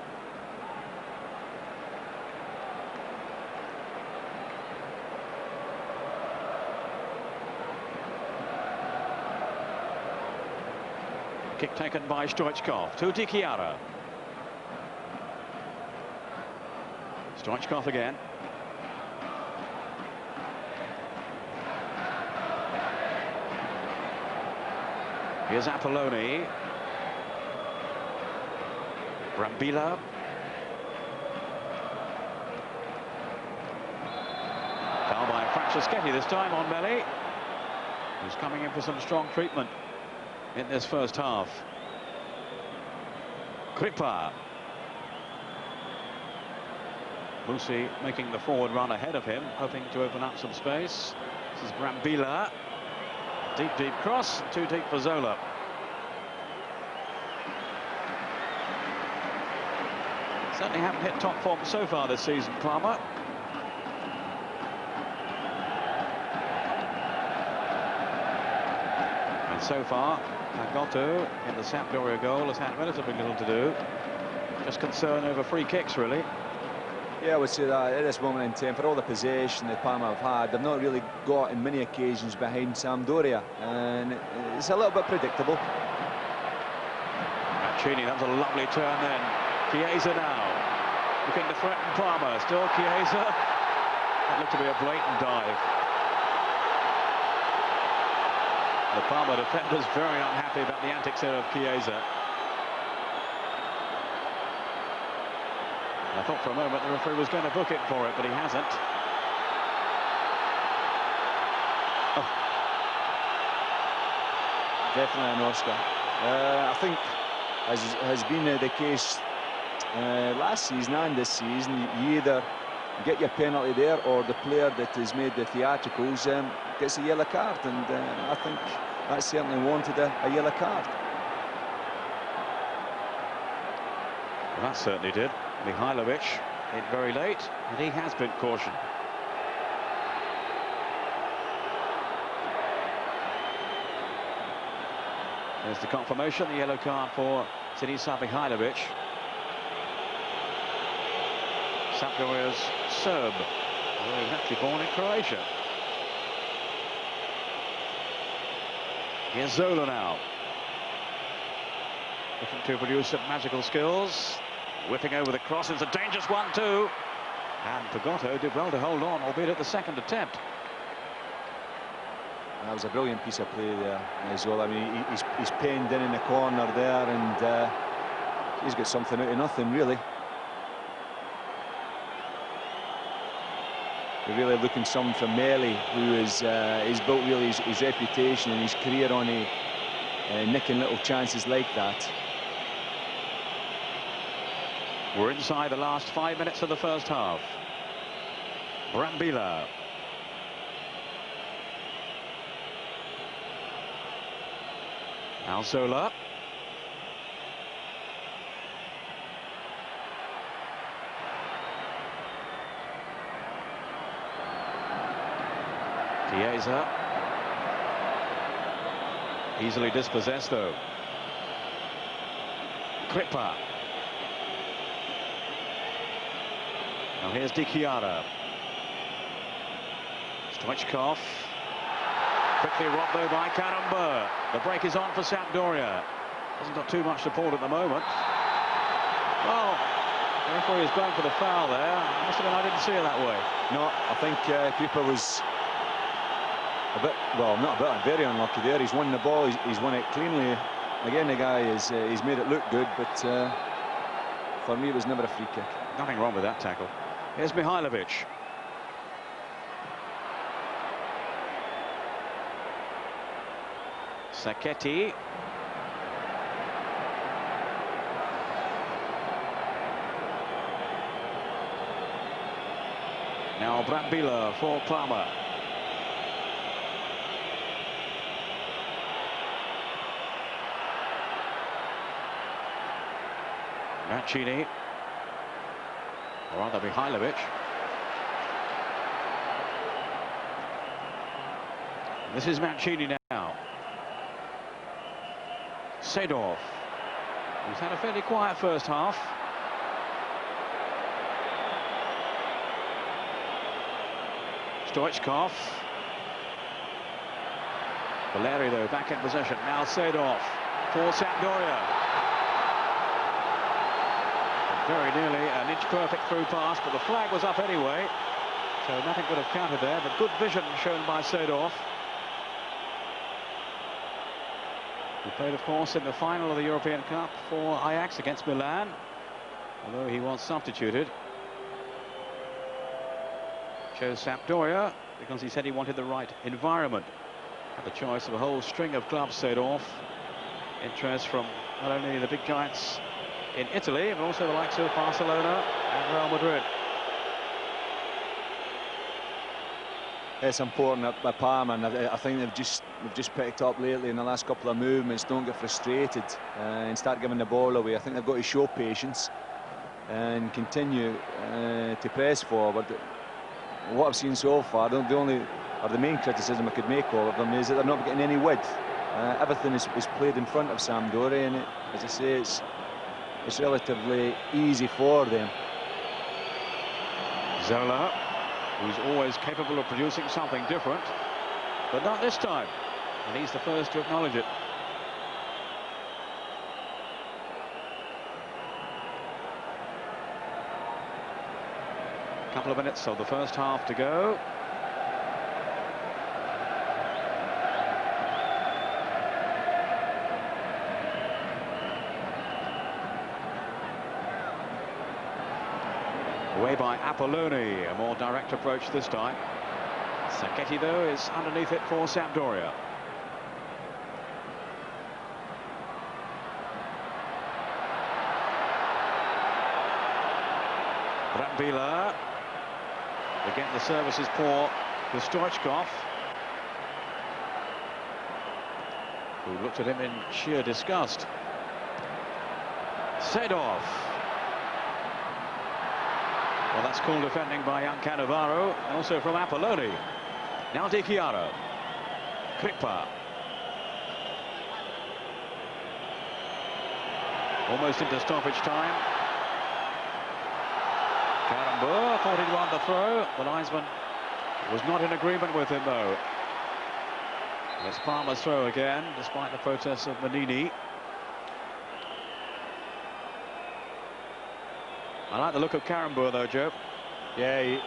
Kick taken by Stoichkov. Tutti Chiara. Stoichkov again. Here's Apolloni. Brambilla. Foul by Franceschetti this time on Belli, who's coming in for some strong treatment in this first half. Crippa. Musi making the forward run ahead of him, hoping to open up some space. This is Brambilla. Deep cross, too deep for Zola. Certainly haven't hit top form so far this season, Parma. And so far, Pagotto in the Sampdoria goal has had relatively little to do. Just concern over free kicks, really. Yeah, I would say that at this moment in time, for all the possession that Parma have had, they've not really got in many occasions behind Sampdoria, and it's a little bit predictable. Mancini, that was a lovely turn then. Chiesa now, looking to threaten Parma. Still Chiesa. That looked to be a blatant dive. The Parma defenders very unhappy about the antics there of Chiesa. I thought for a moment the referee was going to book it for it, but he hasn't. Oh. Definitely an Oscar. I think, as has been the case last season and this season, you either get your penalty there, or the player that has made the theatricals gets a yellow card, and I think that certainly wanted a yellow card. Well, that certainly did. Mihailovic in very late, and he has been cautioned. There's the confirmation, the yellow card for Sinisa Mihailovic. Sampdoria's Serb, although he's actually born in Croatia. Here's Zola now, looking to produce some magical skills. Whipping over the cross, it's a dangerous one too. And Pagotto did well to hold on, albeit at the second attempt. That was a brilliant piece of play there as well. I mean, he's penned in the corner there, and he's got something out of nothing, really. You're really looking something from Melly, who is he's built really his reputation and his career on nicking little chances like that. We're inside the last 5 minutes of the first half. Brambilla. Alzola. Chiesa. Easily dispossessed, though. Kripa. Now here's Di Chiara. Stoichkov. Quickly robbed, though, by Karamba. The break is on for Sampdoria. Hasn't got too much support at the moment. Well, the referee is going for the foul there. Must have been, I didn't see it that way. No, I think Kripa was a bit, well, not a bit, very unlucky there. He's won the ball, he's won it cleanly. Again, the guy he's made it look good, but for me, it was never a free kick. Nothing wrong with that tackle. Here's Mihailovic. Sacchetti. Now Brambilla for Parma. Mancini. Or rather Mihailovic. This is Mancini now. Seedorf, who's had a fairly quiet first half. Stoichkov. Valeri, though, back in possession. Now Seedorf for Sampdoria. Very nearly an inch-perfect through pass, but the flag was up anyway, so nothing would have counted there, but good vision shown by Seedorf. He played, of course, in the final of the European Cup for Ajax against Milan, although he was substituted. Chose Sampdoria because he said he wanted the right environment. Had the choice of a whole string of clubs, Seedorf. Interest from not only the big giants in Italy, but also the likes of Barcelona and Real Madrid. It's important at Parma, and I think they've just picked up lately in the last couple of movements. Don't get frustrated and start giving the ball away. I think they've got to show patience and continue to press forward. What I've seen so far, the main criticism I could make of them is that they're not getting any width. Everything is played in front of Sampdoria, and as I say, it's relatively easy for them. Zola, who's always capable of producing something different, but not this time, and he's the first to acknowledge it. A couple of minutes of the first half to go. Away by Apolloni, a more direct approach this time. Sacchetti, though, is underneath it for Sampdoria. Brambilla. Again, the service is poor with Stoichkov, who looked at him in sheer disgust. Seedorf. Well, that's cool defending by young Cannavaro, and also from Apolloni. Now Di Chiara. Kripa. Almost into stoppage time. Karamba thought he'd won the throw. The linesman was not in agreement with him, though. It's Palmer's throw again, despite the protests of Manini. I like the look of Karamba, though, Joe. Yeah,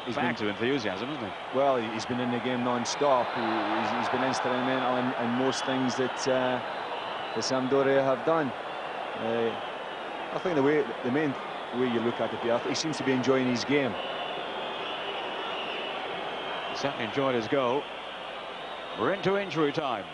he's back to enthusiasm, isn't he? Well, he's been in the game non-stop. He's been instrumental in most things that the Sampdoria have done. I think the main way you look at it, he seems to be enjoying his game. He certainly enjoyed his goal. We're into injury time.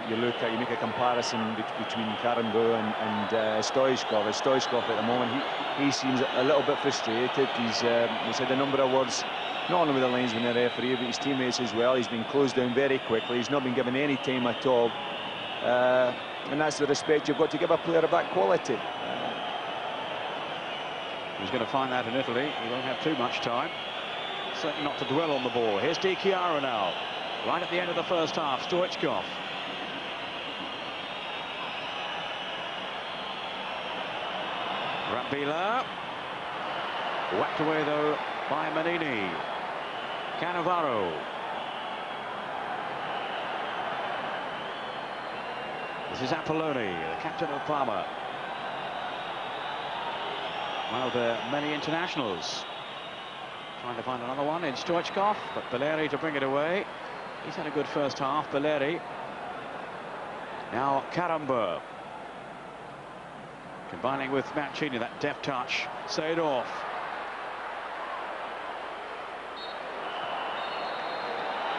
You make a comparison between Karambeu and Stoichkov. Stoichkov at the moment, he seems a little bit frustrated. He's had a number of words, not only with the linesman and the referee, but his teammates as well. He's been closed down very quickly. He's not been given any time at all. And that's the respect you've got to give a player of that quality. He's going to find that in Italy. He won't have too much time. Certainly not to dwell on the ball. Here's Di Chiara now. Right at the end of the first half, Stoichkov. Rapila. Whacked away, though, by Manini. Cannavaro. This is Apolloni, the captain of Parma. One of the many internationals. Trying to find another one in Stoichkov, but Belleri to bring it away. He's had a good first half, Belleri. Now Karambeu. Combining with Mancini, that deft touch. Seedorf.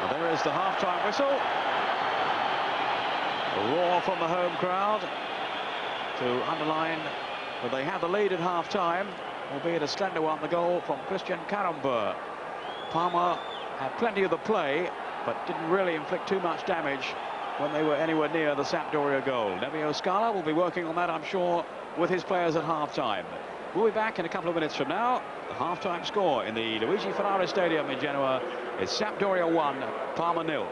Well, there is the half-time whistle. A roar from the home crowd to underline that they had the lead at half-time, albeit a slender one, the goal from Christian Karambeu. Parma had plenty of the play, but didn't really inflict too much damage when they were anywhere near the Sampdoria goal. Nevio Scala will be working on that, I'm sure, with his players at half-time. We'll be back in a couple of minutes from now. The half-time score in the Luigi Ferrari Stadium in Genoa is Sampdoria 1, Parma 0.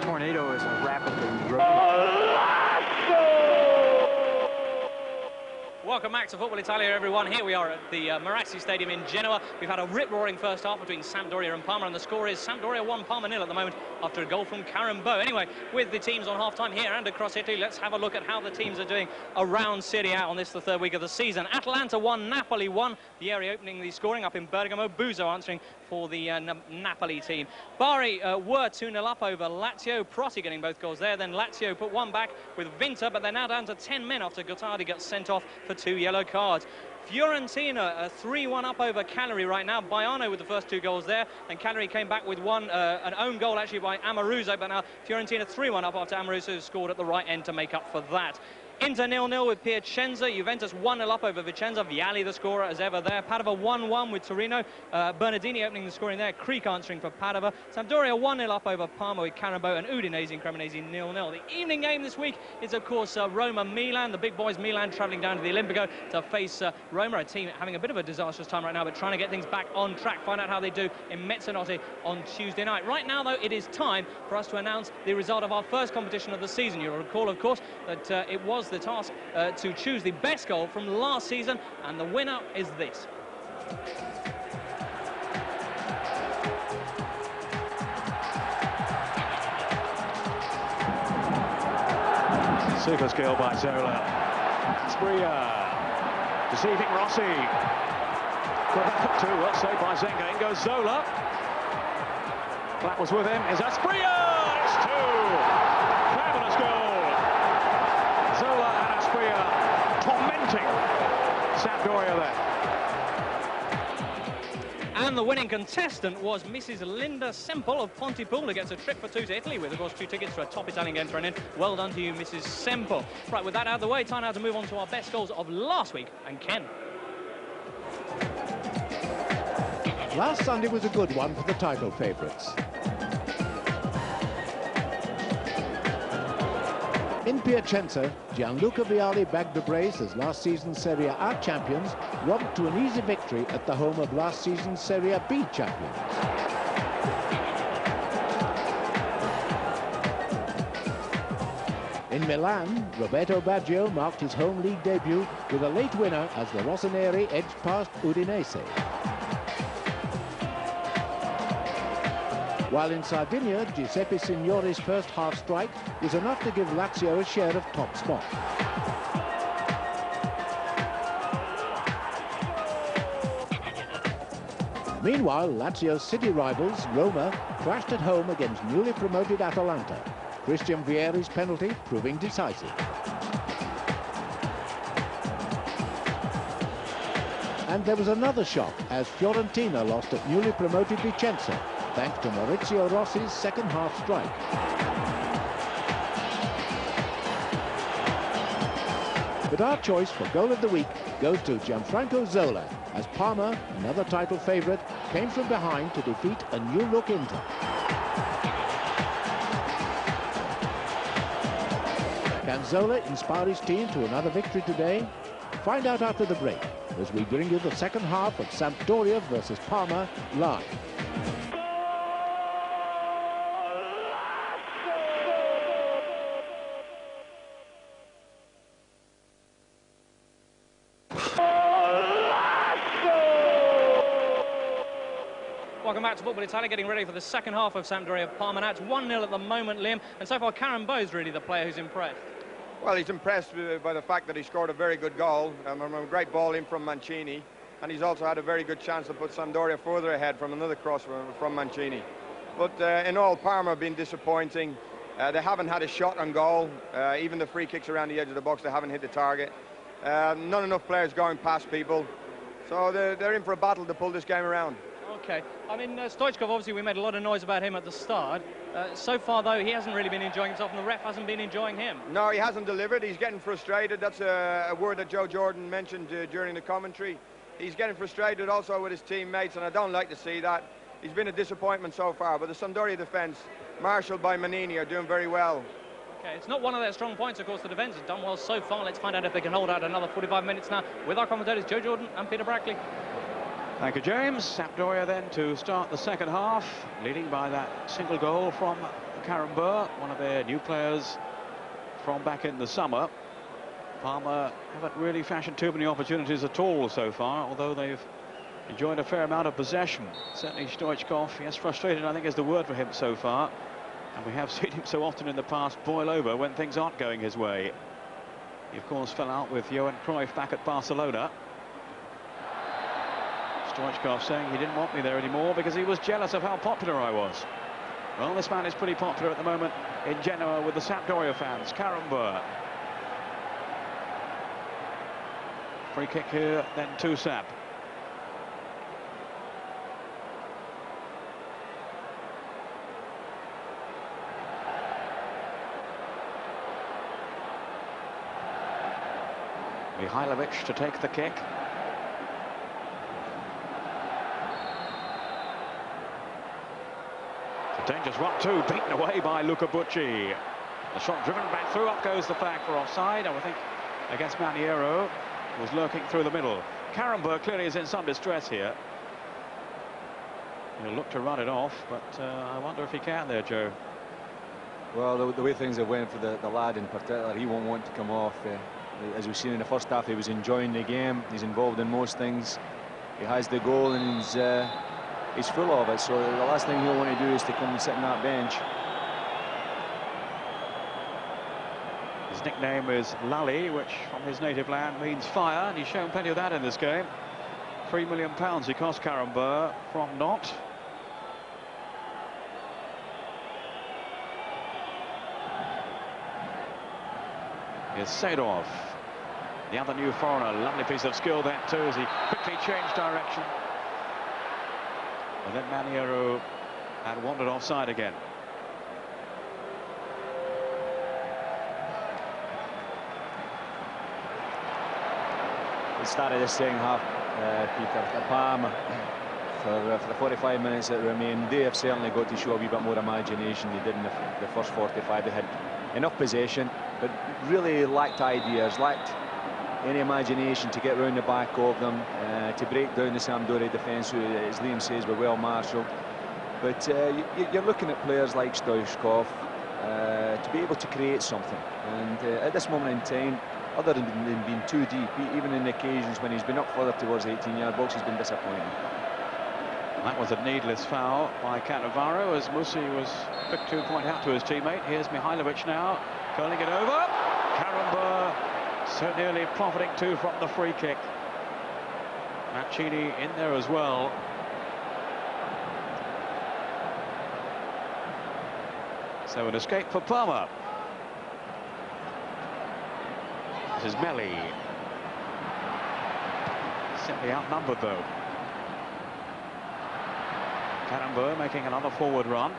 Tornado is a rapidly growing. Welcome back to Football Italia, everyone. Here we are at the Marazzi Stadium in Genoa. We've had a rip-roaring first half between Sampdoria and Parma, and the score is Sampdoria 1, Parma 0 at the moment after a goal from Karambeu. Anyway, with the teams on half-time here and across Italy, let's have a look at how the teams are doing around Serie A on this, the third week of the season. Atalanta 1, Napoli 1. The area opening the scoring up in Bergamo. Buzo answering for the Napoli team. Bari were 2-0 up over Lazio. Protti getting both goals there. Then Lazio put one back with Vinta, but they're now down to 10 men after Gottardi gets sent off for 2 yellow cards. Fiorentina 3-1 up over Cagliari right now. Baiano with the first 2 goals there, and Cagliari came back with an own goal actually by Amoruso, but now Fiorentina 3-1 up after Amoruso scored at the right end to make up for that. Inter 0-0 with Piacenza. Juventus 1-0 up over Vicenza. Vialli the scorer as ever there. Padova 1-1 with Torino. Bernardini opening the scoring there. Creek answering for Padova. Sampdoria 1-0 up over Parma with Karambeu, and Udinese and Cremonese 0-0. The evening game this week is of course Roma-Milan. The big boys Milan travelling down to the Olimpico to face Roma, a team having a bit of a disastrous time right now, but trying to get things back on track. Find out how they do in Mezzanotte on Tuesday night. Right now though, it is time for us to announce the result of our first competition of the season. You'll recall of course that it was the task to choose the best goal from last season, and the winner is this. Super skill by Zola. Spria deceiving Rossi. Good effort too, well saved by Zenga. In goes Zola. That was with him. Is that Spria? It's 2. Fabulous goal. Zola and Aspria tormenting Sampdoria there. And the winning contestant was Mrs. Linda Semple of Pontypool, who gets a trip for 2 to Italy with, of course, 2 tickets to a top Italian game thrown in. Well done to you, Mrs. Semple. Right, with that out of the way, time now to move on to our best goals of last week. And Ken. Last Sunday was a good one for the title favourites. In Piacenza, Gianluca Vialli bagged the brace as last season's Serie A champions robbed to an easy victory at the home of last season's Serie B champions. In Milan, Roberto Baggio marked his home league debut with a late winner as the Rossoneri edged past Udinese. While in Sardinia, Giuseppe Signore's first half strike was enough to give Lazio a share of top spot. Meanwhile, Lazio's city rivals, Roma, clashed at home against newly promoted Atalanta. Christian Vieri's penalty proving decisive. And there was another shock as Fiorentina lost at newly promoted Vicenza, thanks to Maurizio Rossi's second half strike. But our choice for goal of the week goes to Gianfranco Zola, as Parma, another title favourite, came from behind to defeat a new-look Inter. Can Zola inspire his team to another victory today? Find out after the break, as we bring you the second half of Sampdoria versus Parma live. Welcome back to Football Italia, getting ready for the second half of Sampdoria Parma. Now it's 1-0 at the moment, Liam, and so far Carambeau's really the player who's impressed. Well, he's impressed by the fact that he scored a very good goal, a great ball in from Mancini, and he's also had a very good chance to put Sampdoria further ahead from another cross from Mancini. But in all, Parma have been disappointing. They haven't had a shot on goal. Even the free kicks around the edge of the box, they haven't hit the target. Not enough players going past people. So they're in for a battle to pull this game around. Okay, I mean, Stoichkov, obviously we made a lot of noise about him at the start. So far, though, he hasn't really been enjoying himself, and the ref hasn't been enjoying him. No, he hasn't delivered. He's getting frustrated. That's a word that Joe Jordan mentioned during the commentary. He's getting frustrated also with his teammates, and I don't like to see that. He's been a disappointment so far, but the Sampdoria defence, marshalled by Manini, are doing very well. Okay, it's not one of their strong points, of course. The defence has done well so far. Let's find out if they can hold out another 45 minutes now with our commentators, Joe Jordan and Peter Brackley. Thank you, James. Sampdoria then to start the second half, leading by that single goal from Carambeau, one of their new players from back in the summer. Parma haven't really fashioned too many opportunities at all so far, although they've enjoyed a fair amount of possession. Certainly Stoichkov, yes, frustrated I think is the word for him so far, and we have seen him so often in the past boil over when things aren't going his way. He of course fell out with Johan Cruyff back at Barcelona. Stoichkov saying he didn't want me there anymore because he was jealous of how popular I was. Well, this man is pretty popular at the moment in Genoa with the Sampdoria fans. Carambeau. Free kick here, then to Samp. Mihailovic to take the kick. Dangerous one too, beaten away by Luca Bucci. The shot driven back through, up goes the flag for offside. I think against Maniero, was lurking through the middle. Carambeau clearly is in some distress here. He'll look to run it off, but I wonder if he can there, Joe. Well, the way things have went for the lad in particular, he won't want to come off. As we've seen in the first half, he was enjoying the game. He's involved in most things. He has the goal and he's full of it, so the last thing he'll want to do is to come and sit on that bench. His nickname is Lally, which from his native land means fire, and he's shown plenty of that in this game. £3 million he cost Carambeau from Nantes. Here's Sadov, the other new foreigner. Lovely piece of skill then too, as he quickly changed direction. And then Maniero had wandered offside again. It started the second half, Peter. Parma, for the 45 minutes that remained, they have certainly got to show a wee bit more imagination. They did in the first 45. They had enough possession, but really lacked ideas, lacked any imagination to get round the back of them, to break down the Sampdoria defence, who, as Liam says, were well marshalled. But you're looking at players like Stoichkov, to be able to create something. And at this moment in time, other than being too deep, even in occasions when he's been up further towards the 18-yard box, he's been disappointing. That was a needless foul by Cannavaro as Musi was quick to point out to his teammate. Here's Mihailovic now, curling it over. Karamba so nearly profiting too from the free kick. Mancini in there as well. So an escape for Parma. This is Melli. Simply outnumbered though. Karamba making another forward run.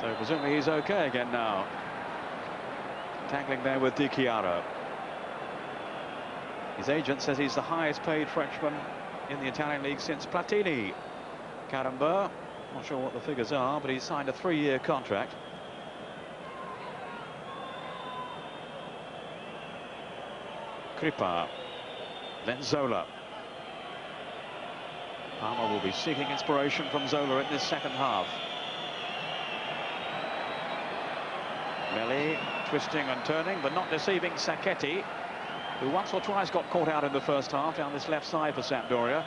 So presumably he's okay again now. Tackling there with Di Chiara. His agent says he's the highest paid Frenchman in the Italian league since Platini. Karamba, not sure what the figures are, but he's signed a 3-year contract. Kripa, then Zola. Parma will be seeking inspiration from Zola in this second half. Melli twisting and turning, but not deceiving Sacchetti, who once or twice got caught out in the first half down this left side for Sampdoria.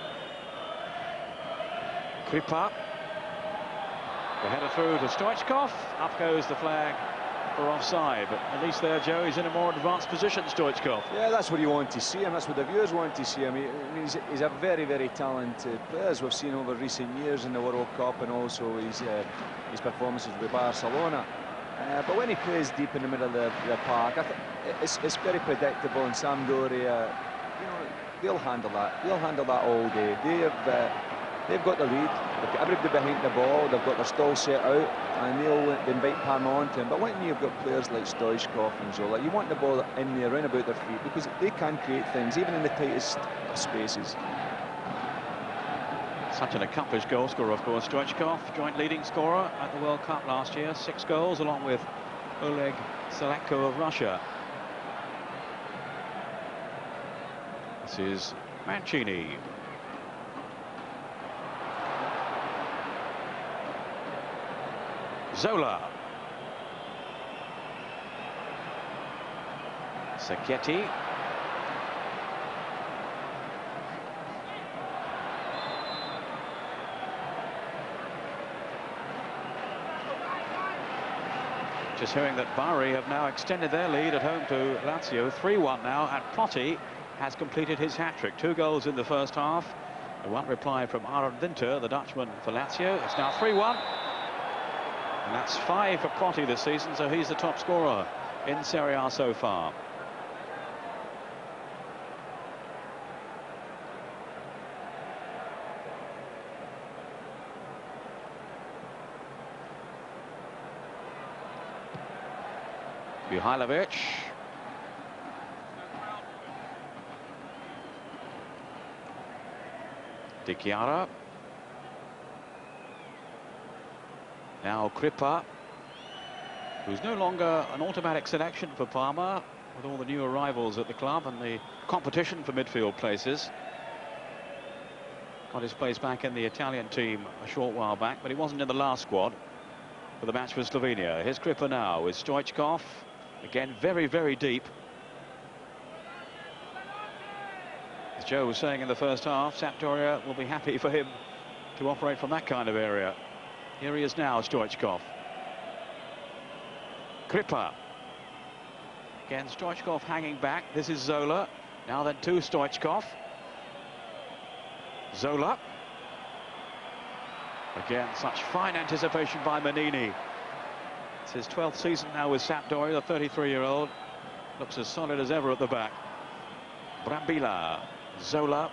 Kripa. The header through to Stoichkov. Up goes the flag for offside, but at least there, Joe, he's in a more advanced position, Stoichkov. Yeah, that's what you want to see him. That's what the viewers want to see him. He's a very, very talented player, as we've seen over recent years in the World Cup, and also his performances with Barcelona. But when he plays deep in the middle of the park, I think it's very predictable. And Sampdoria, they'll handle that. They'll handle that all day. They've got the lead. They've got everybody behind the ball. They've got their stall set out, and they'll invite Parma onto him. But when you've got players like Stoichkov and Zola, you want the ball in there, round about their feet, because they can create things, even in the tightest of spaces. Such an accomplished goal scorer, of course, Stoichkov, joint leading scorer at the World Cup last year, 6 goals, along with Oleg Selekko of Russia. This is Mancini. Zola. Sacchetti. Just hearing that Bari have now extended their lead at home to Lazio, 3-1 now, and Totti has completed his hat-trick. 2 goals in the first half. And one reply from Aaron Winter, the Dutchman for Lazio. It's now 3-1. And that's 5 for Totti this season, so he's the top scorer in Serie A so far. Mihailovic. Di Chiara. Now Kripa, who's no longer an automatic selection for Parma, with all the new arrivals at the club and the competition for midfield places. Got his place back in the Italian team a short while back, but he wasn't in the last squad for the match with Slovenia. Here's Kripa now with Stoichkov. Again, very, very deep. As Joe was saying in the first half, Sampdoria will be happy for him to operate from that kind of area. Here he is now, Stoichkov. Kripa. Again, Stoichkov hanging back. This is Zola. Now then to Stoichkov. Zola. Again, such fine anticipation by Manini. It's his 12th season now with Sampdoria. The 33-year-old looks as solid as ever at the back. Brambilla. Zola.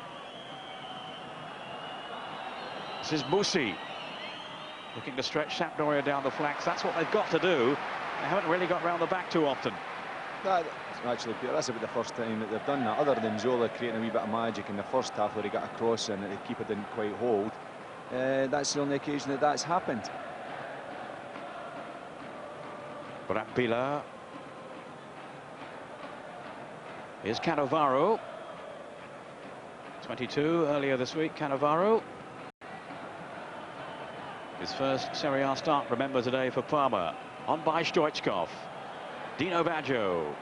This is Musi. Looking to stretch Sampdoria down the flanks. That's what they've got to do. They haven't really got round the back too often. Actually, Peter, that's about the first time that they've done that, other than Zola creating a wee bit of magic in the first half where he got a cross in that the keeper didn't quite hold. That's the only occasion that that's happened. Brambilla. Here's Cannavaro. 22 earlier this week, Cannavaro. His first Serie A start, remember, today for Parma. On by Stoichkov. Dino Baggio.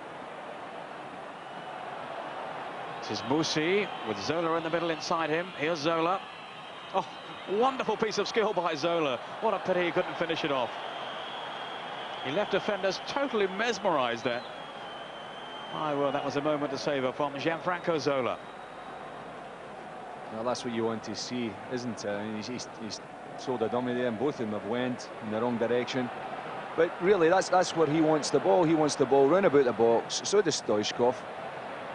This is Musi with Zola in the middle inside him. Here's Zola. Oh, wonderful piece of skill by Zola. What a pity he couldn't finish it off. He left defenders totally mesmerised there. Oh, well, that was a moment to savour from Gianfranco Zola. Well, that's what you want to see, isn't it? He's sold a dummy there, and both of them have went in the wrong direction. But really, that's where he wants the ball. He wants the ball round about the box. So does Stoichkov.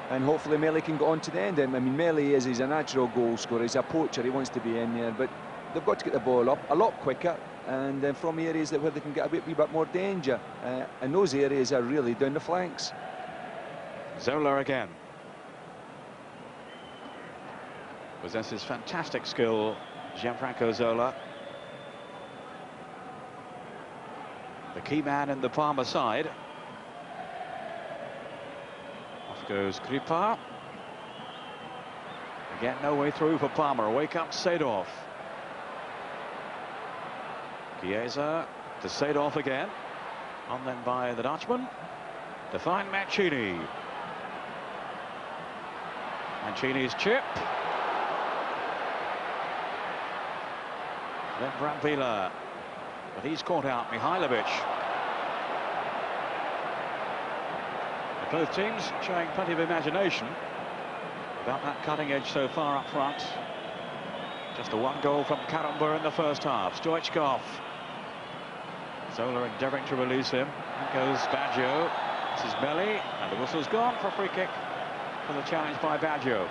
And hopefully Melli can go on to the end. I mean, Melli he's a natural goal scorer. He's a poacher. He wants to be in there. But they've got to get the ball up a lot quicker. And from areas where they can get a wee bit more danger. And those areas are really down the flanks. Zola again. Possesses fantastic skill, Gianfranco Zola. The key man in the Parma side. Off goes Kripa. Again, no way through for Parma. Away comes Seedorf. Chiesa to Seedorf again. On then by the Dutchman. To find Mancini. Mancini's chip. Then Brambilla. But he's caught out, Mihailovic. Both teams showing plenty of imagination about that cutting edge so far up front. Just the one goal from Karamba in the first half. Stoichkov. Zola endeavouring to release him. And goes Baggio. This is Melli, and the whistle's gone for a free kick for the challenge by Baggio.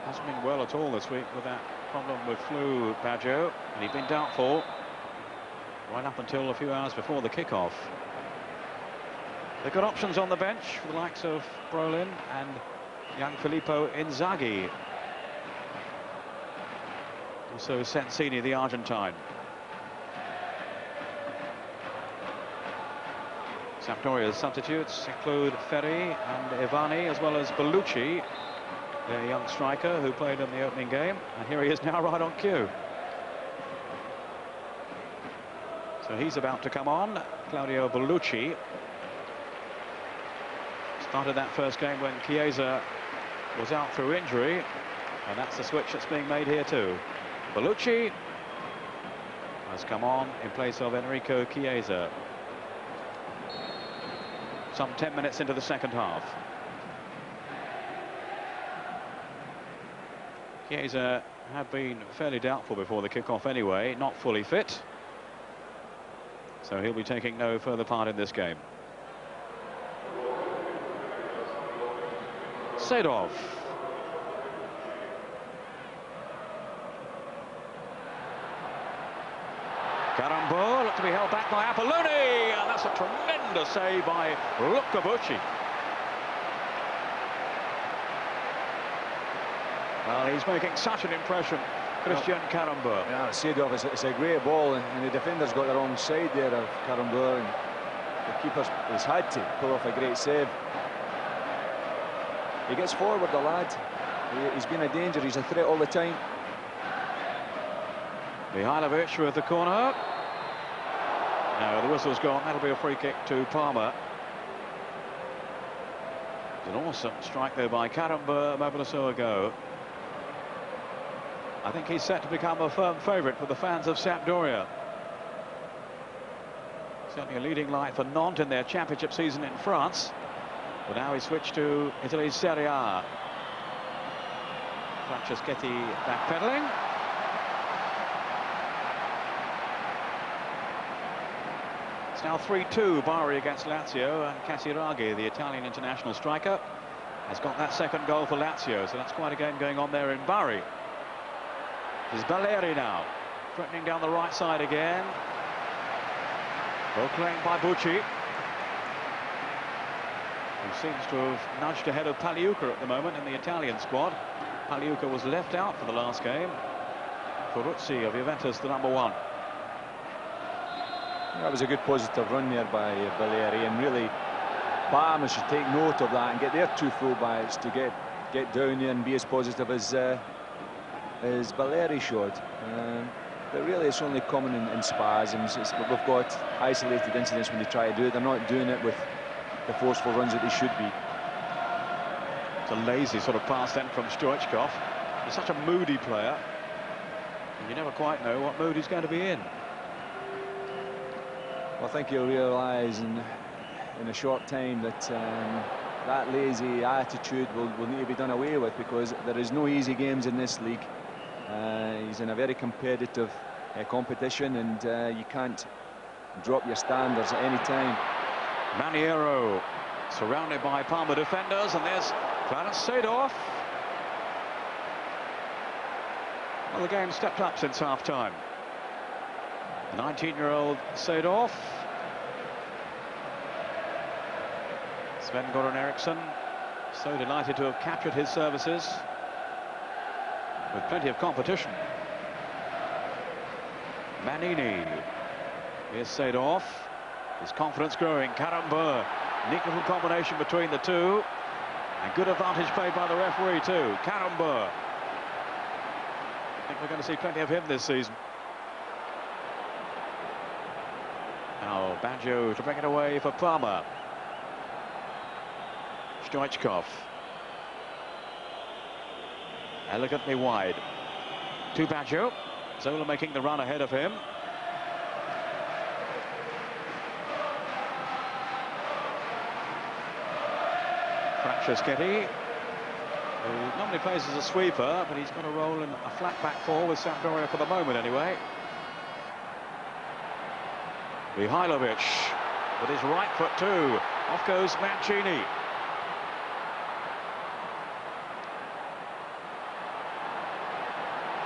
Hasn't been well at all this week with that problem with flu, Baggio, and he'd been doubtful right up until a few hours before the kick-off. They've got options on the bench for the likes of Brolin and young Filippo Inzaghi. Also Sensini, the Argentine. Sampdoria's substitutes include Ferri and Ivani, as well as Bellucci, their young striker who played in the opening game, and here he is now right on cue. So he's about to come on, Claudio Bellucci. Started that first game when Chiesa was out through injury, and that's the switch that's being made here too. Bellucci has come on in place of Enrico Chiesa. Some 10 minutes into the second half. Chiesa had been fairly doubtful before the kick-off anyway, not fully fit. So he'll be taking no further part in this game. Seedorf. Karamba looked to be held back by Apolloni, and that's a tremendous save by Luca Bucci. Well, he's making such an impression, Christian Karamba. Yeah, Seedorf, it's a great ball, and the defender's got the wrong side there of Karamba, and the keeper has had to pull off a great save. He gets forward, the lad. He's been a danger, he's a threat all the time. Mihailovic with the corner. No, the whistle's gone. That'll be a free kick to Parma. It's an awesome strike there by Karamba a moment or so ago. I think he's set to become a firm favourite for the fans of Sampdoria. Certainly a leading light for Nantes in their championship season in France. But now he's switched to Italy's Serie A. Franceschetti backpedaling. It's now 3-2 Bari against Lazio, and Casiraghi, the Italian international striker, has got that second goal for Lazio, so that's quite a game going on there in Bari. There's Balleri now, threatening down the right side again. Ball claimed by Bucci, who seems to have nudged ahead of Paliuca at the moment in the Italian squad. Paliuca was left out for the last game. Ferruzzi of Juventus, the #1. That was a good positive run there by Balleri, and really Parma should take note of that and get their two full-backs to get down there and be as positive as is very short. But really it's only common in spasms. We've got isolated incidents when they try to do it. They're not doing it with the forceful runs that they should be. It's a lazy sort of pass then from Stoichkov. He's such a moody player. You never quite know what mood he's going to be in. Well, I think he'll realise in a short time that that lazy attitude will need to be done away with, because there is no easy games in this league. He's in a very competitive competition, and you can't drop your standards at any time. Maniero surrounded by Parma defenders, and there's Clarence Seedorf. Well, the game stepped up since half-time. 19-year-old Seedorf. Sven-Goran Eriksson, so delighted to have captured his services with plenty of competition. Manini. Here's Seedorf. His confidence growing. Karambur. Neat little combination between the two. And good advantage played by the referee too. Karambur. I think we're going to see plenty of him this season. Now Baggio to bring it away for Parma. Stoichkov. Elegantly wide. To Baggio. Zola making the run ahead of him. Franceschetti, who normally plays as a sweeper, but he's got a role in a flat back four with Sampdoria for the moment anyway. Mihailovic with his right foot too. Off goes Mancini.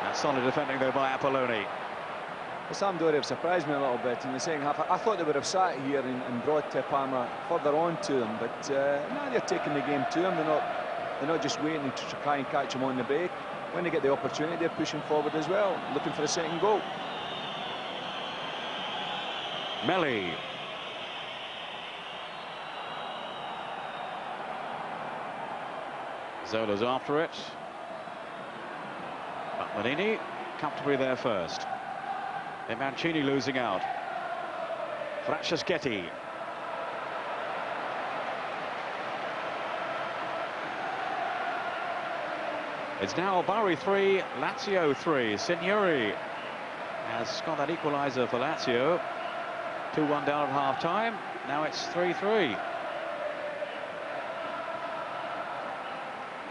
And solid defending though by Apolloni. Sampdoria have surprised me a little bit in the second half. I thought they would have sat here and brought Parma further on to them, but now they're taking the game to them. They're not just waiting to try and catch them on the break. When they get the opportunity, they're pushing forward as well, looking for a second goal. Melli. Zola's after it. But Manini comfortably there first. And Mancini losing out. Franceschetti. It's now Bari 3, Lazio 3. Signori has got that equaliser for Lazio. 2-1 down at half-time. Now it's 3-3.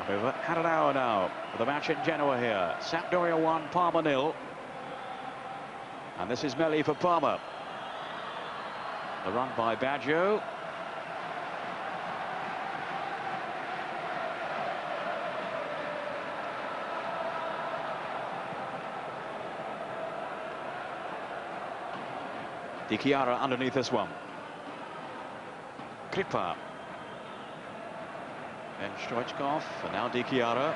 We've had an hour now for the match in Genoa here. Sampdoria 1, Parma 0. And this is Melli for Parma. The run by Baggio. Di Chiara underneath this one. Kripa. And Stoichkov, and now Di Chiara.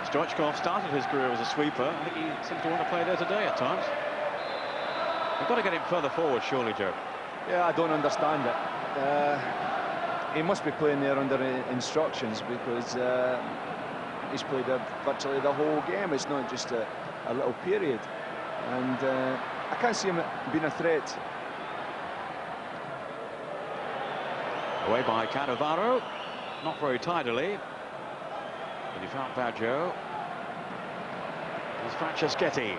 Stoichkov started his career as a sweeper. I think he seems to want to play there today at times. We've got to get him further forward, surely, Joe. Yeah, I don't understand it. He must be playing there under instructions, because he's played virtually the whole game. It's not just a little period. And I can't see him being a threat. Away by Cannavaro. Not very tidily. But he found Baggio. There's Franceschetti.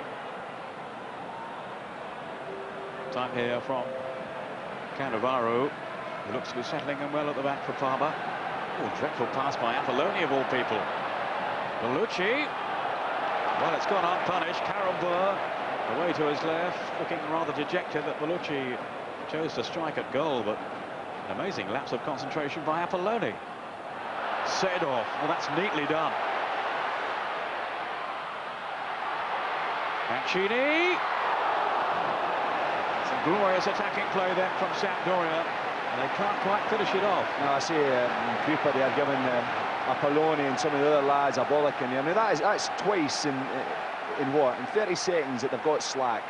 Time here from Cannavaro, who looks to be settling in well at the back for Parma. Oh, dreadful pass by Apolloni of all people. Bellucci. Well, it's gone unpunished. Karambur away to his left, looking rather dejected that Bellucci chose to strike at goal, but an amazing lapse of concentration by Apolloni. Seedorf, well, that's neatly done. Mancini. Some glorious attacking play then from Sampdoria, and they can't quite finish it off. No, I see Kripa there giving Apolloni and some of the other lads a bollock in there. I mean, that's twice in what? In 30 seconds that they've got slack.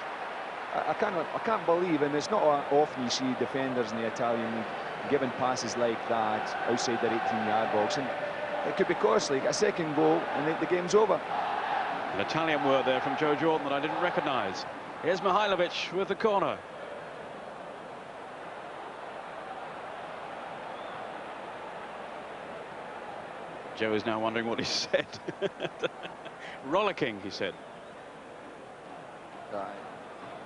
I can't believe, and it's not often you see defenders in the Italian league giving passes like that outside their 18-yard box, and it could be costly. A second goal and the game's over. An Italian word there from Joe Jordan that I didn't recognise. Here's Mihailovic with the corner. Joe is now wondering what he said. Rollicking, he said.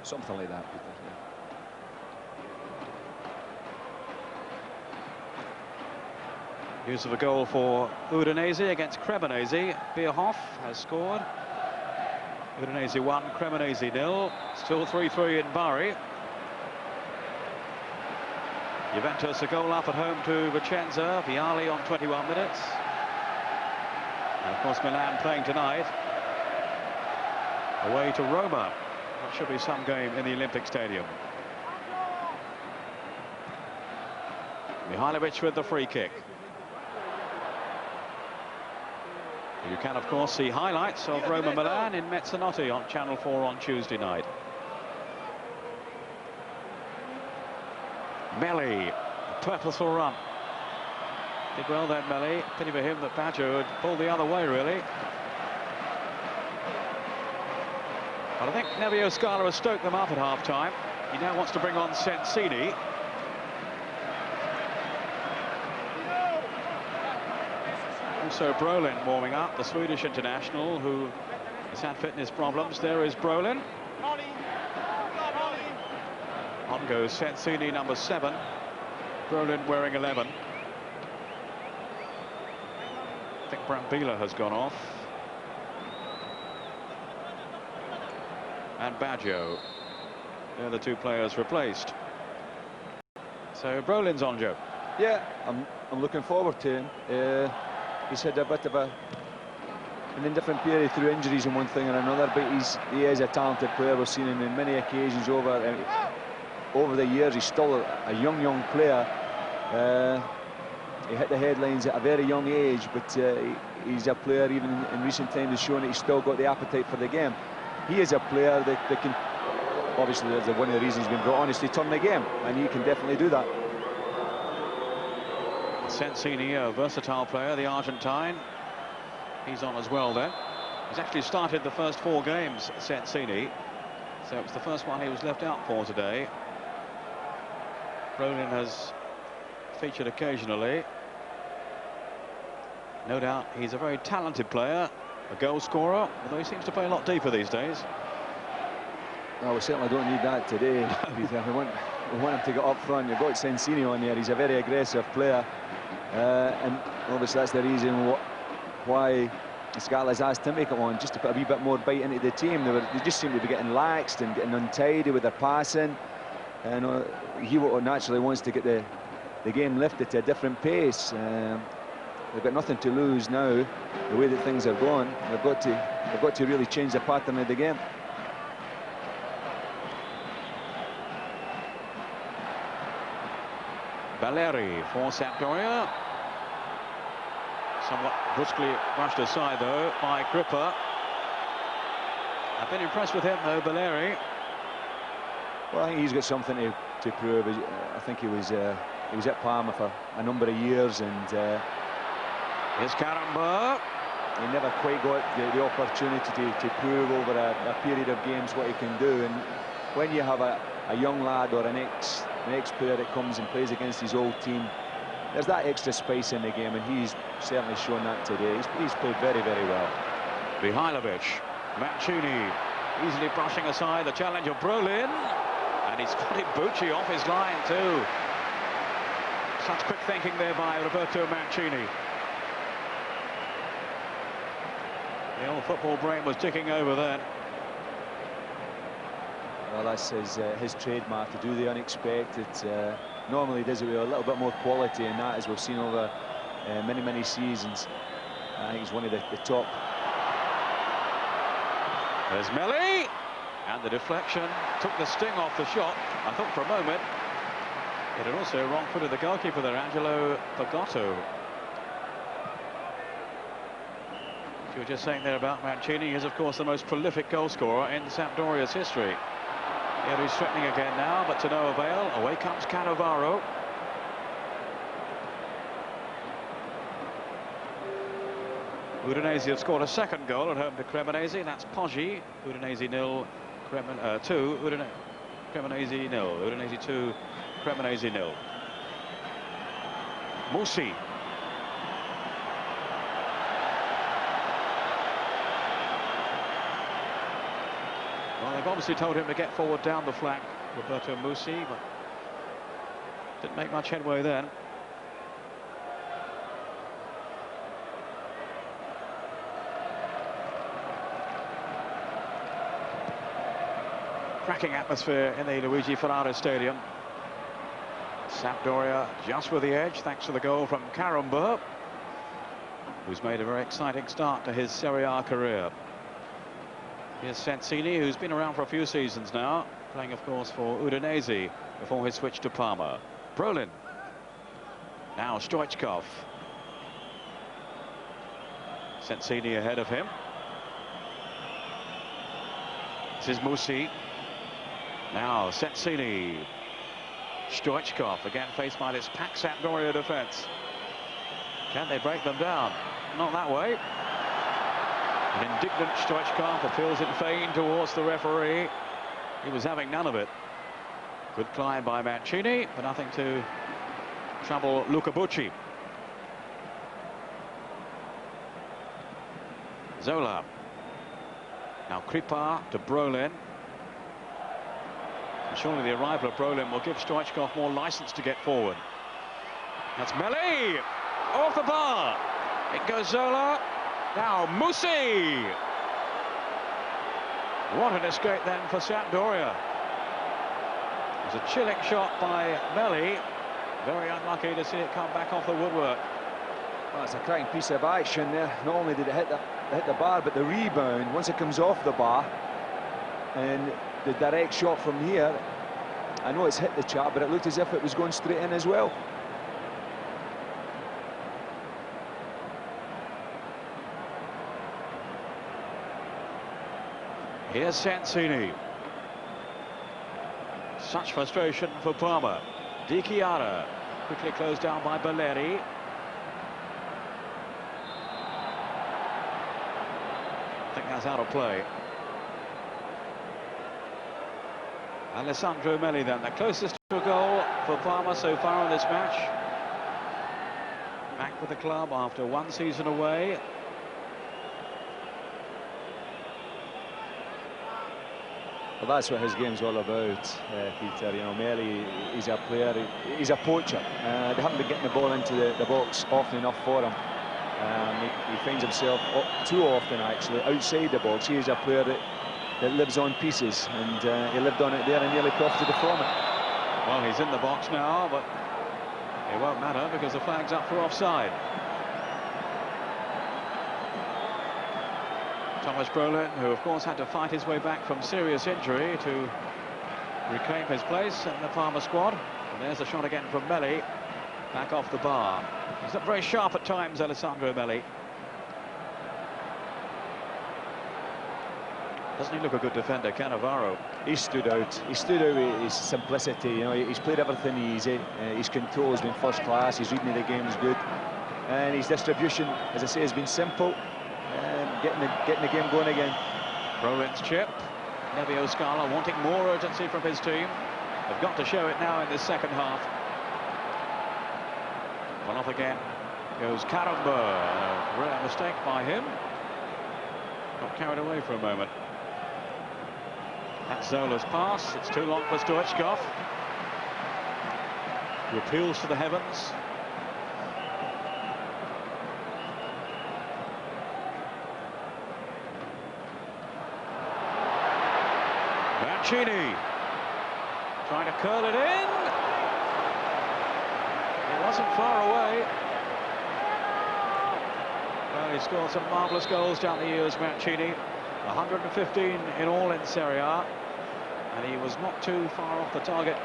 Something like that, Peter. Use of a goal for Udinese against Cremonese. Bierhoff has scored. Udinese 1, Cremonese 0. Still 3-3 in Bari. Juventus a goal up at home to Vicenza. Vialli on 21 minutes. And of course Milan playing tonight away to Roma. That should be some game in the Olympic Stadium. Mihailovic with the free kick. You can of course see highlights of Roma Milan in Mezzanotte on Channel 4 on Tuesday night. Melli, purposeful run. Did well then, Melli. Pity for him that Baggio had pulled the other way, really. But I think Nevio Scala has stoked them up at half-time. He now wants to bring on Sensini. Also Brolin warming up, the Swedish international who has had fitness problems. There is Brolin. On goes Sensini, number 7. Brolin wearing 11. I think Brambilla has gone off. And Baggio. They're the two players replaced. So Brolin's on, Joe. Yeah, I'm looking forward to him. He's had a bit of an indifferent period through injuries and one thing and another, but he is a talented player. We've seen him in many occasions over the years. He's still a young player. He hit the headlines at a very young age, but he's a player even in recent times has shown that he's still got the appetite for the game. He is a player that can, obviously that's one of the reasons he's been brought on, is to turn the game, and he can definitely do that. Sensini, a versatile player, the Argentine. He's on as well then. He's actually started the first 4 games, Sensini. So it was the first one he was left out for today. Brolin has featured occasionally. No doubt he's a very talented player, a goal scorer, although he seems to play a lot deeper these days. No, we certainly don't need that today. we want him to get up front. You've got Sensini on there. He's a very aggressive player. And obviously that's the reason why Scala's asked him to come on, just to put a wee bit more bite into the team. They just seem to be getting laxed and getting untidy with their passing. And he naturally wants to get the game lifted to a different pace. They've got nothing to lose now. The way that things are going, they've got to really change the pattern of the game. Valeri for Sampdoria. Somewhat brusquely brushed aside though by Gripper. I've been impressed with him though, Valeri. Well, I think he's got something to prove. I think he was at Parma for a number of years, and here's Caramba. He never quite got the opportunity to prove over a period of games what he can do. And when you have a young lad or an ex-player that comes and plays against his old team, there's that extra space in the game, and he's certainly shown that today. He's played very, very well. Mihailovic, Mancini easily brushing aside the challenge of Brolin, and he's got Bucci off his line too. Such quick thinking there by Roberto Mancini. The old football brain was ticking over then. Well, that's his trademark, to do the unexpected. Normally does it with a little bit more quality, and that, as we've seen over many seasons, I think he's one of the top. There's Melli, and the deflection took the sting off the shot. I thought for a moment it had also wrong-footed the goalkeeper there, Angelo Pagotto. You were just saying there about Mancini. He is, of course, the most prolific goal scorer in Sampdoria's history. Here he's threatening again now, but to no avail. Away comes Cannavaro. Udinese have scored a second goal at home to Cremonese. That's Poggi. Udinese 0, 2. Cremonese 0. Udinese 2, Cremonese 0. Musi. Well, they've obviously told him to get forward down the flank, Roberto Musi, but didn't make much headway then. Cracking atmosphere in the Luigi Ferrara Stadium. Sampdoria just with the edge thanks to the goal from Karamba, who's made a very exciting start to his Serie A career. Here's Sensini, who's been around for a few seasons now, playing of course for Udinese before his switch to Parma. Brolin. Now Stoichkov. Sensini ahead of him. This is Musi. Now Sensini. Stoichkov again faced by this packed Sampdoria defence. Can they break them down? Not that way. An indignant Stoichkov appeals in vain towards the referee. He was having none of it. Good climb by Mancini, but nothing to trouble Luca Bucci. Zola. Now Kripa to Brolin. And surely the arrival of Brolin will give Stoichkov more license to get forward. That's Melli! Off the bar! It goes Zola. Now Musi! What an escape then for Sampdoria. It was a chilling shot by Melli. Very unlucky to see it come back off the woodwork. Well, it's a cracking piece of action there. Not only did it hit the bar, but the rebound, once it comes off the bar, and the direct shot from here, I know it's hit the chap, but it looked as if it was going straight in as well. Here's Sensini. Such frustration for Parma. Di Chiara quickly closed down by Belleri. I think that's out of play. Alessandro Melli then, the closest to a goal for Parma so far in this match. Back with the club after one season away. Well, that's what his game's all about, Peter. You know, Melli, he's a player, he's a poacher. They haven't been getting the ball into the box often enough for him. He finds himself too often, actually, outside the box. He is a player that lives on pieces, and he lived on it there and nearly profited from it. Well, he's in the box now, but it won't matter because the flag's up for offside. Thomas Brolin, who of course had to fight his way back from serious injury to reclaim his place in the Parma squad. And there's a shot again from Melli, back off the bar. He's not very sharp at times, Alessandro Melli. Doesn't he look a good defender, Cannavaro? He stood out. He stood out with his simplicity. You know, he's played everything easy. His control has been first class. His reading of the game is good, and his distribution, as I say, has been simple. Getting the game going again. Brolin's chip. Nevio Scala wanting more urgency from his team. They've got to show it now in this second half. Well, off again goes Karamba. A rare mistake by him. Got carried away for a moment. That's Zola's pass. It's too long for Stoichkov. He appeals to the heavens. Mancini trying to curl it in. It wasn't far away. Well, he scored some marvellous goals down the years, Mancini. 115 in all in Serie A. And he was not too far off the target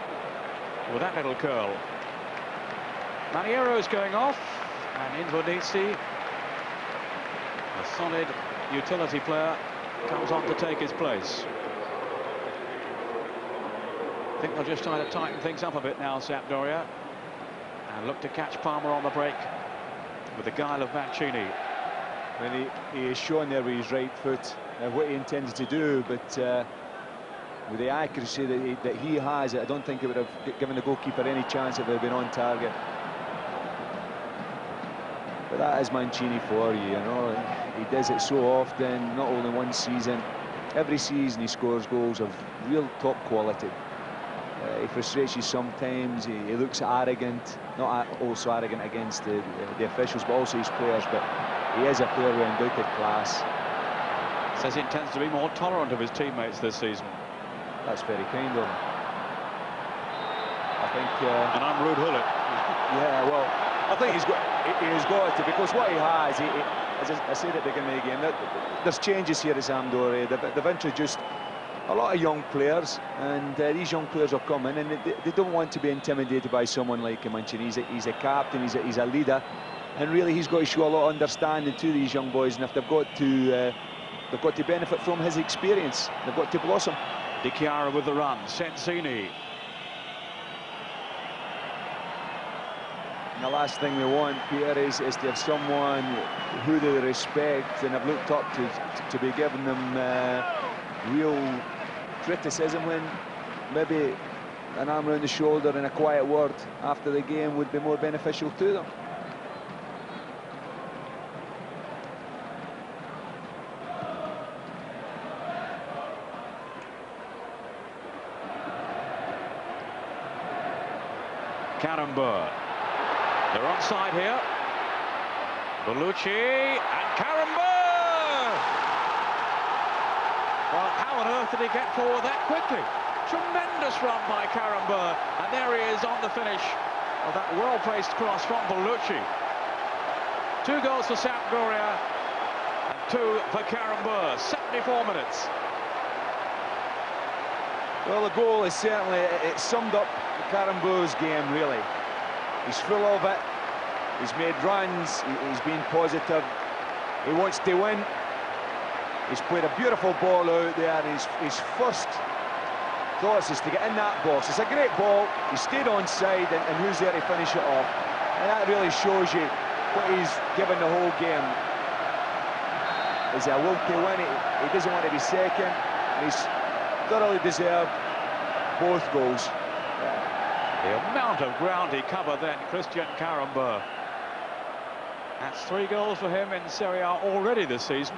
with that little curl. Maniero's going off, and Invernizzi, a solid utility player, comes on to take his place. I think they'll just try to tighten things up a bit now, Sampdoria, and look to catch Parma on the break with the guile of Mancini. And he is showing there with his right foot what he intends to do, but with the accuracy that he has, I don't think it would have given the goalkeeper any chance if it had been on target. But that is Mancini for you, you know. He does it so often, not only one season. Every season he scores goals of real top quality. He frustrates you sometimes. He looks arrogant, not also arrogant against the officials, but also his players. But he is a player with undoubted class. Says he intends to be more tolerant of his teammates this season. That's very kind of him. I think. And I'm Rude Hullet. Yeah, well, I think he's got to, because what he has, as I said at the beginning of the game, there's changes here at Sampdoria. They've introduced a lot of young players, and these young players are coming, and they don't want to be intimidated by someone like Mancini. He's a captain, he's a leader, and really he's got to show a lot of understanding to these young boys. And if they've got to benefit from his experience, they've got to blossom. Di Chiara with the run. Sensini. And the last thing we want, Peter, is to have someone who they respect and have looked up to be giving them real criticism, when maybe an arm around the shoulder and a quiet word after the game would be more beneficial to them. Karambur. They're onside here. Bellucci and Karambur. Well, how on earth did he get forward that quickly? Tremendous run by Karambur, and there he is on the finish of that well-placed cross from Bellucci. 2 goals for Sampdoria and 2 for Karambur. 74 minutes. Well, the goal is certainly, it summed up Karambur's game, really. He's full of it. He's made runs. He's been positive. He wants to win. He's played a beautiful ball out there, and his first thoughts is to get in that box. It's a great ball. He stayed onside, and who's there to finish it off? And that really shows you what he's given the whole game. Is a will to win. He doesn't want to be second. And he's thoroughly deserved both goals. The amount of ground he covered then, Christian Karambur. That's 3 goals for him in Serie A already this season.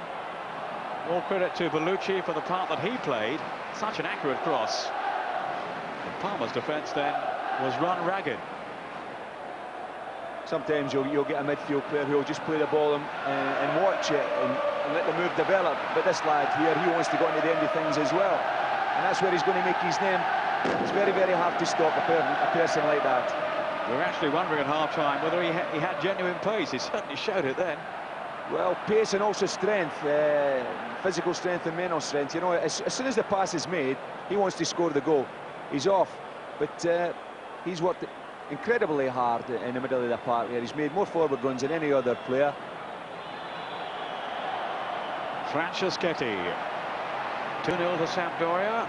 All credit to Bellucci for the part that he played. Such an accurate cross. And Parma's defence then was run ragged. Sometimes you'll get a midfield player who'll just play the ball and watch it and let the move develop. But this lad here, he wants to go into the end of things as well. And that's where he's going to make his name. It's very, very hard to stop a person like that. We were actually wondering at half-time whether he had genuine pace. He certainly showed it then. Well, pace and also strength, physical strength and mental strength. You know, as soon as the pass is made, he wants to score the goal. He's off, but he's worked incredibly hard in the middle of the park here. He's made more forward runs than any other player. Franceschetti. 2-0 to Sampdoria.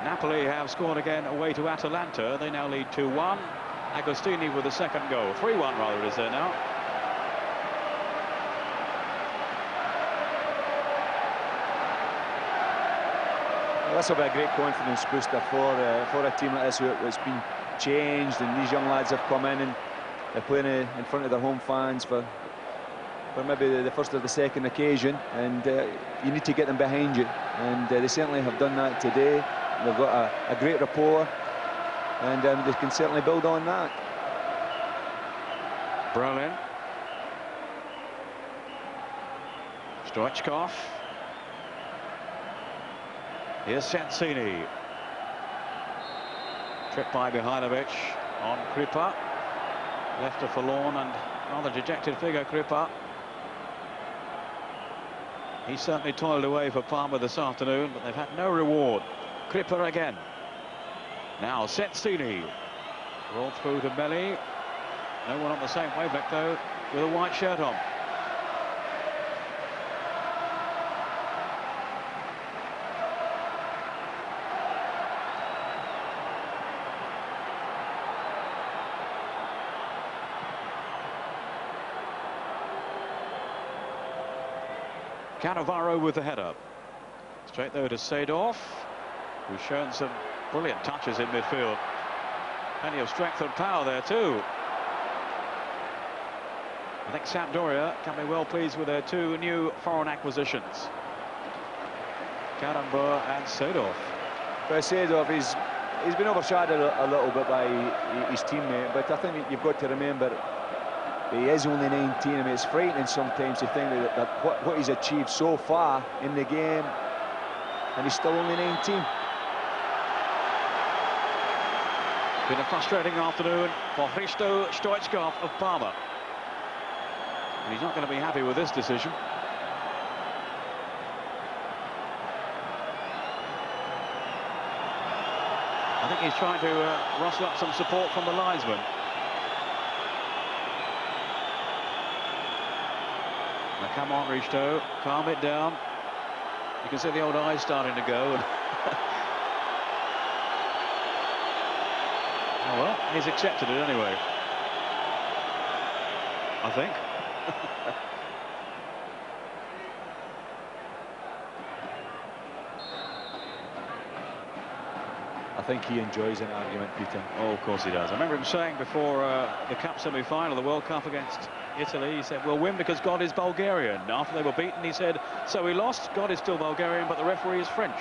Napoli have scored again away to Atalanta. They now lead 2-1. Agostini with the second goal. 3-1 rather is there now. Well, this will be a great confidence booster for a team like this that's been changed, and these young lads have come in and they're playing in front of their home fans for maybe the first or the second occasion, and you need to get them behind you, and they certainly have done that today. They've got a great rapport, and they can certainly build on that. Berlin. Stoichkov. Here's Sensini. Tripped by Mihailovic on Kripa. Left a forlorn and rather dejected figure, Kripa. He certainly toiled away for Parma this afternoon, but they've had no reward. Kripa again. Now Sensini. Rolled through to Melli. No one on the same wavelength, though, with a white shirt on. Cannavaro with the header. Straight though to Seedorf, who's shown some brilliant touches in midfield. Plenty of strength and power there too. I think Sampdoria can be well pleased with their two new foreign acquisitions. Karamba and Seedorf. But Seedorf, he's been overshadowed a little bit by his teammate, but I think you've got to remember he is only 19. I mean, it's frightening sometimes to think that what he's achieved so far in the game, and he's still only 19. Been a frustrating afternoon for Hristo Stoichkov of Parma. And he's not going to be happy with this decision. I think he's trying to rustle up some support from the linesman. Now come on, Hristo, calm it down. You can see the old eyes starting to go. Oh well, he's accepted it anyway, I think. I think he enjoys an argument, Peter. Oh, of course he does. I remember him saying before the Cup semi-final, the World Cup against Italy, he said, we'll win because God is Bulgarian. After they were beaten, he said, so we lost, God is still Bulgarian, but the referee is French.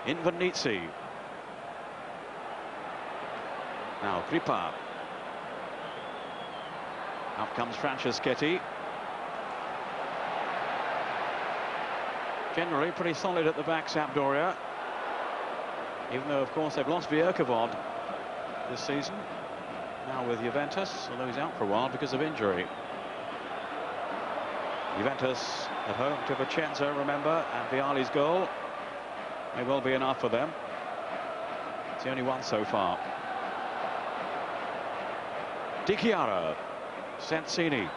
Invernizzi. Now Kripa. Out comes Franceschetti. Generally pretty solid at the back, Sampdoria. Even though, of course, they've lost Vierkovod this season. Now with Juventus, although he's out for a while because of injury. Juventus at home to Vicenza, remember, and Vialli's goal may well be enough for them. It's the only one so far. Di Chiara, Sensini.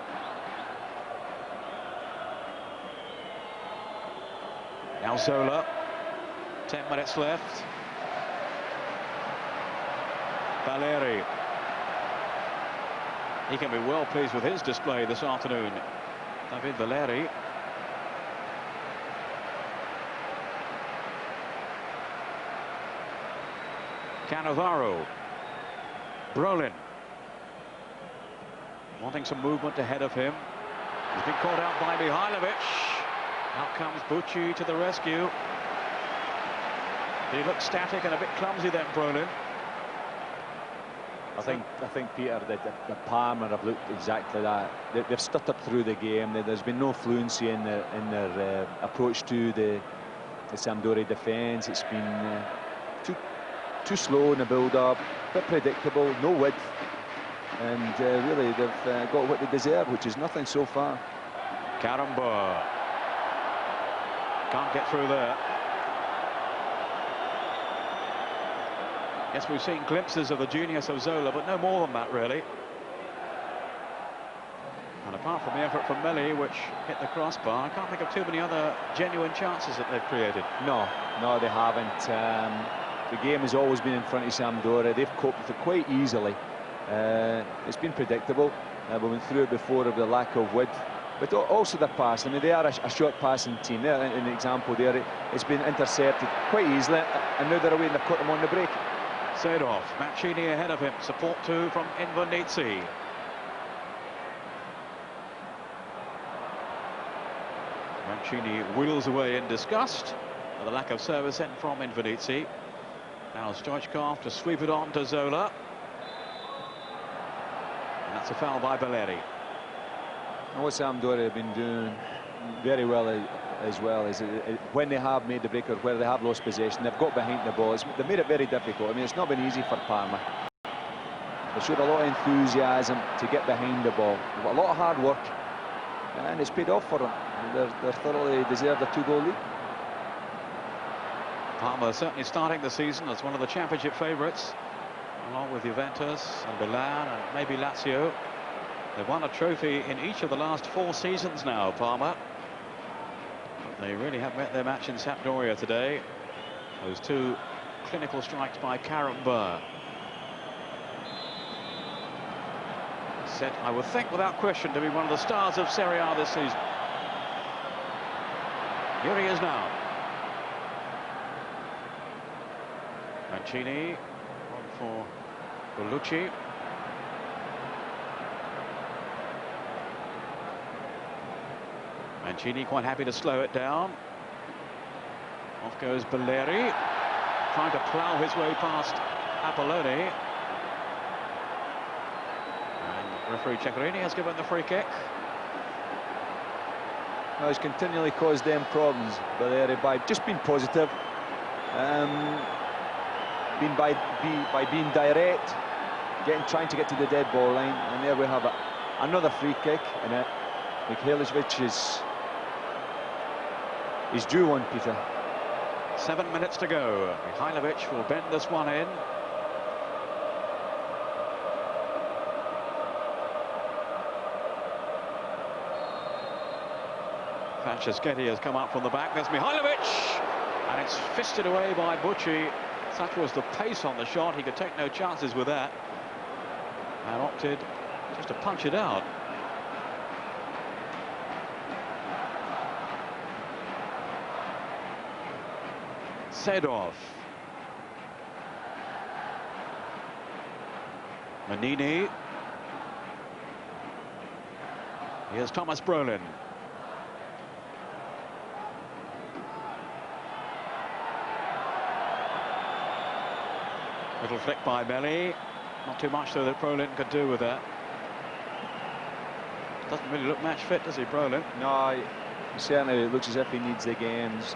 Now Zola, 10 minutes left. Valeri. He can be well pleased with his display this afternoon. David Valeri. Cannavaro. Brolin. Wanting some movement ahead of him. He's been caught out by Mihailovic. Out comes Bucci to the rescue. He looks static and a bit clumsy then, Brolin. I think Peter, that Parma have looked exactly that. They've stuttered through the game. There's been no fluency in their approach to the Sampdoria defence. It's been too slow in the build-up, a bit predictable, no width, and really they've got what they deserve, which is nothing so far. Karamba can't get through there. Yes, we've seen glimpses of the genius of Zola, but no more than that, really. And apart from the effort from Melli, which hit the crossbar, I can't think of too many other genuine chances that they've created. No, they haven't. The game has always been in front of Sampdoria. They've coped with it quite easily. It's been predictable. We went through it before of the lack of width, but also the pass. I mean, they are a short passing team. There, in the example there, it's been intercepted quite easily, and now they're away and they've caught them on the break. Seedorf, Mancini ahead of him, support too from Invernizzi. Mancini wheels away in disgust at the lack of service in from Invernizzi. Now Stoichkov to sweep it on to Zola. And that's a foul by Valeri. And what Sampdoria have been doing very well as well is when they have made the break or where they have lost possession, they've got behind the ball. They've made it very difficult. I mean, it's not been easy for Parma. They showed a lot of enthusiasm to get behind the ball. They've got a lot of hard work, and it's paid off for them. They're thoroughly deserved a 2-goal lead. Parma certainly starting the season as one of the championship favourites, along with Juventus and Milan and maybe Lazio. They've won a trophy in each of the last 4 seasons now, Parma. But they really have met their match in Sampdoria today. Those 2 clinical strikes by Karamba. Said, I would think, without question, to be one of the stars of Serie A this season. Here he is now. Mancini on for Bellucci. Mancini quite happy to slow it down. Off goes Belleri, trying to plough his way past Apolloni. And referee Ceccherini has given the free kick. Well, he's continually caused them problems, Belleri, by just being positive, by being direct, trying to get to the dead ball line, and there we have another free kick, and Mikhailovic is due one, Peter. 7 minutes to go. Mihailovic will bend this one in. Franceschetti has come up from the back. There's Mihailovic, and it's fisted away by Bucci. Such was the pace on the shot, he could take no chances with that, and opted just to punch it out. Sedov. Manini. Here's Thomas Brolin. Little flick by Belly. Not too much, though, that Brolin could do with that. Doesn't really look match fit, does he, Brolin? No, certainly it looks as if he needs the games.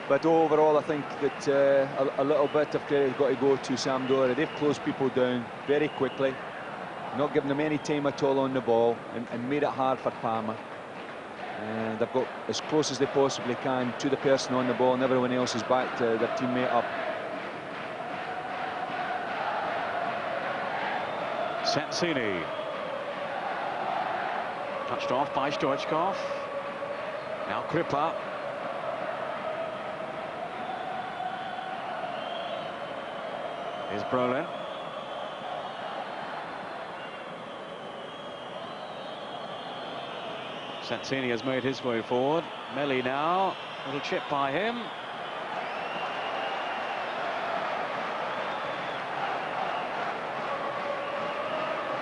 But overall, I think that a little bit of credit has got to go to Sampdoria. They've closed people down very quickly, not giving them any time at all on the ball, and made it hard for Parma. And they've got as close as they possibly can to the person on the ball, and everyone else is back to their teammate up. Sensini. Touched off by Stoichkov. Now Kripa. Here's Brolin. Sensini has made his way forward. Melli now. Little chip by him.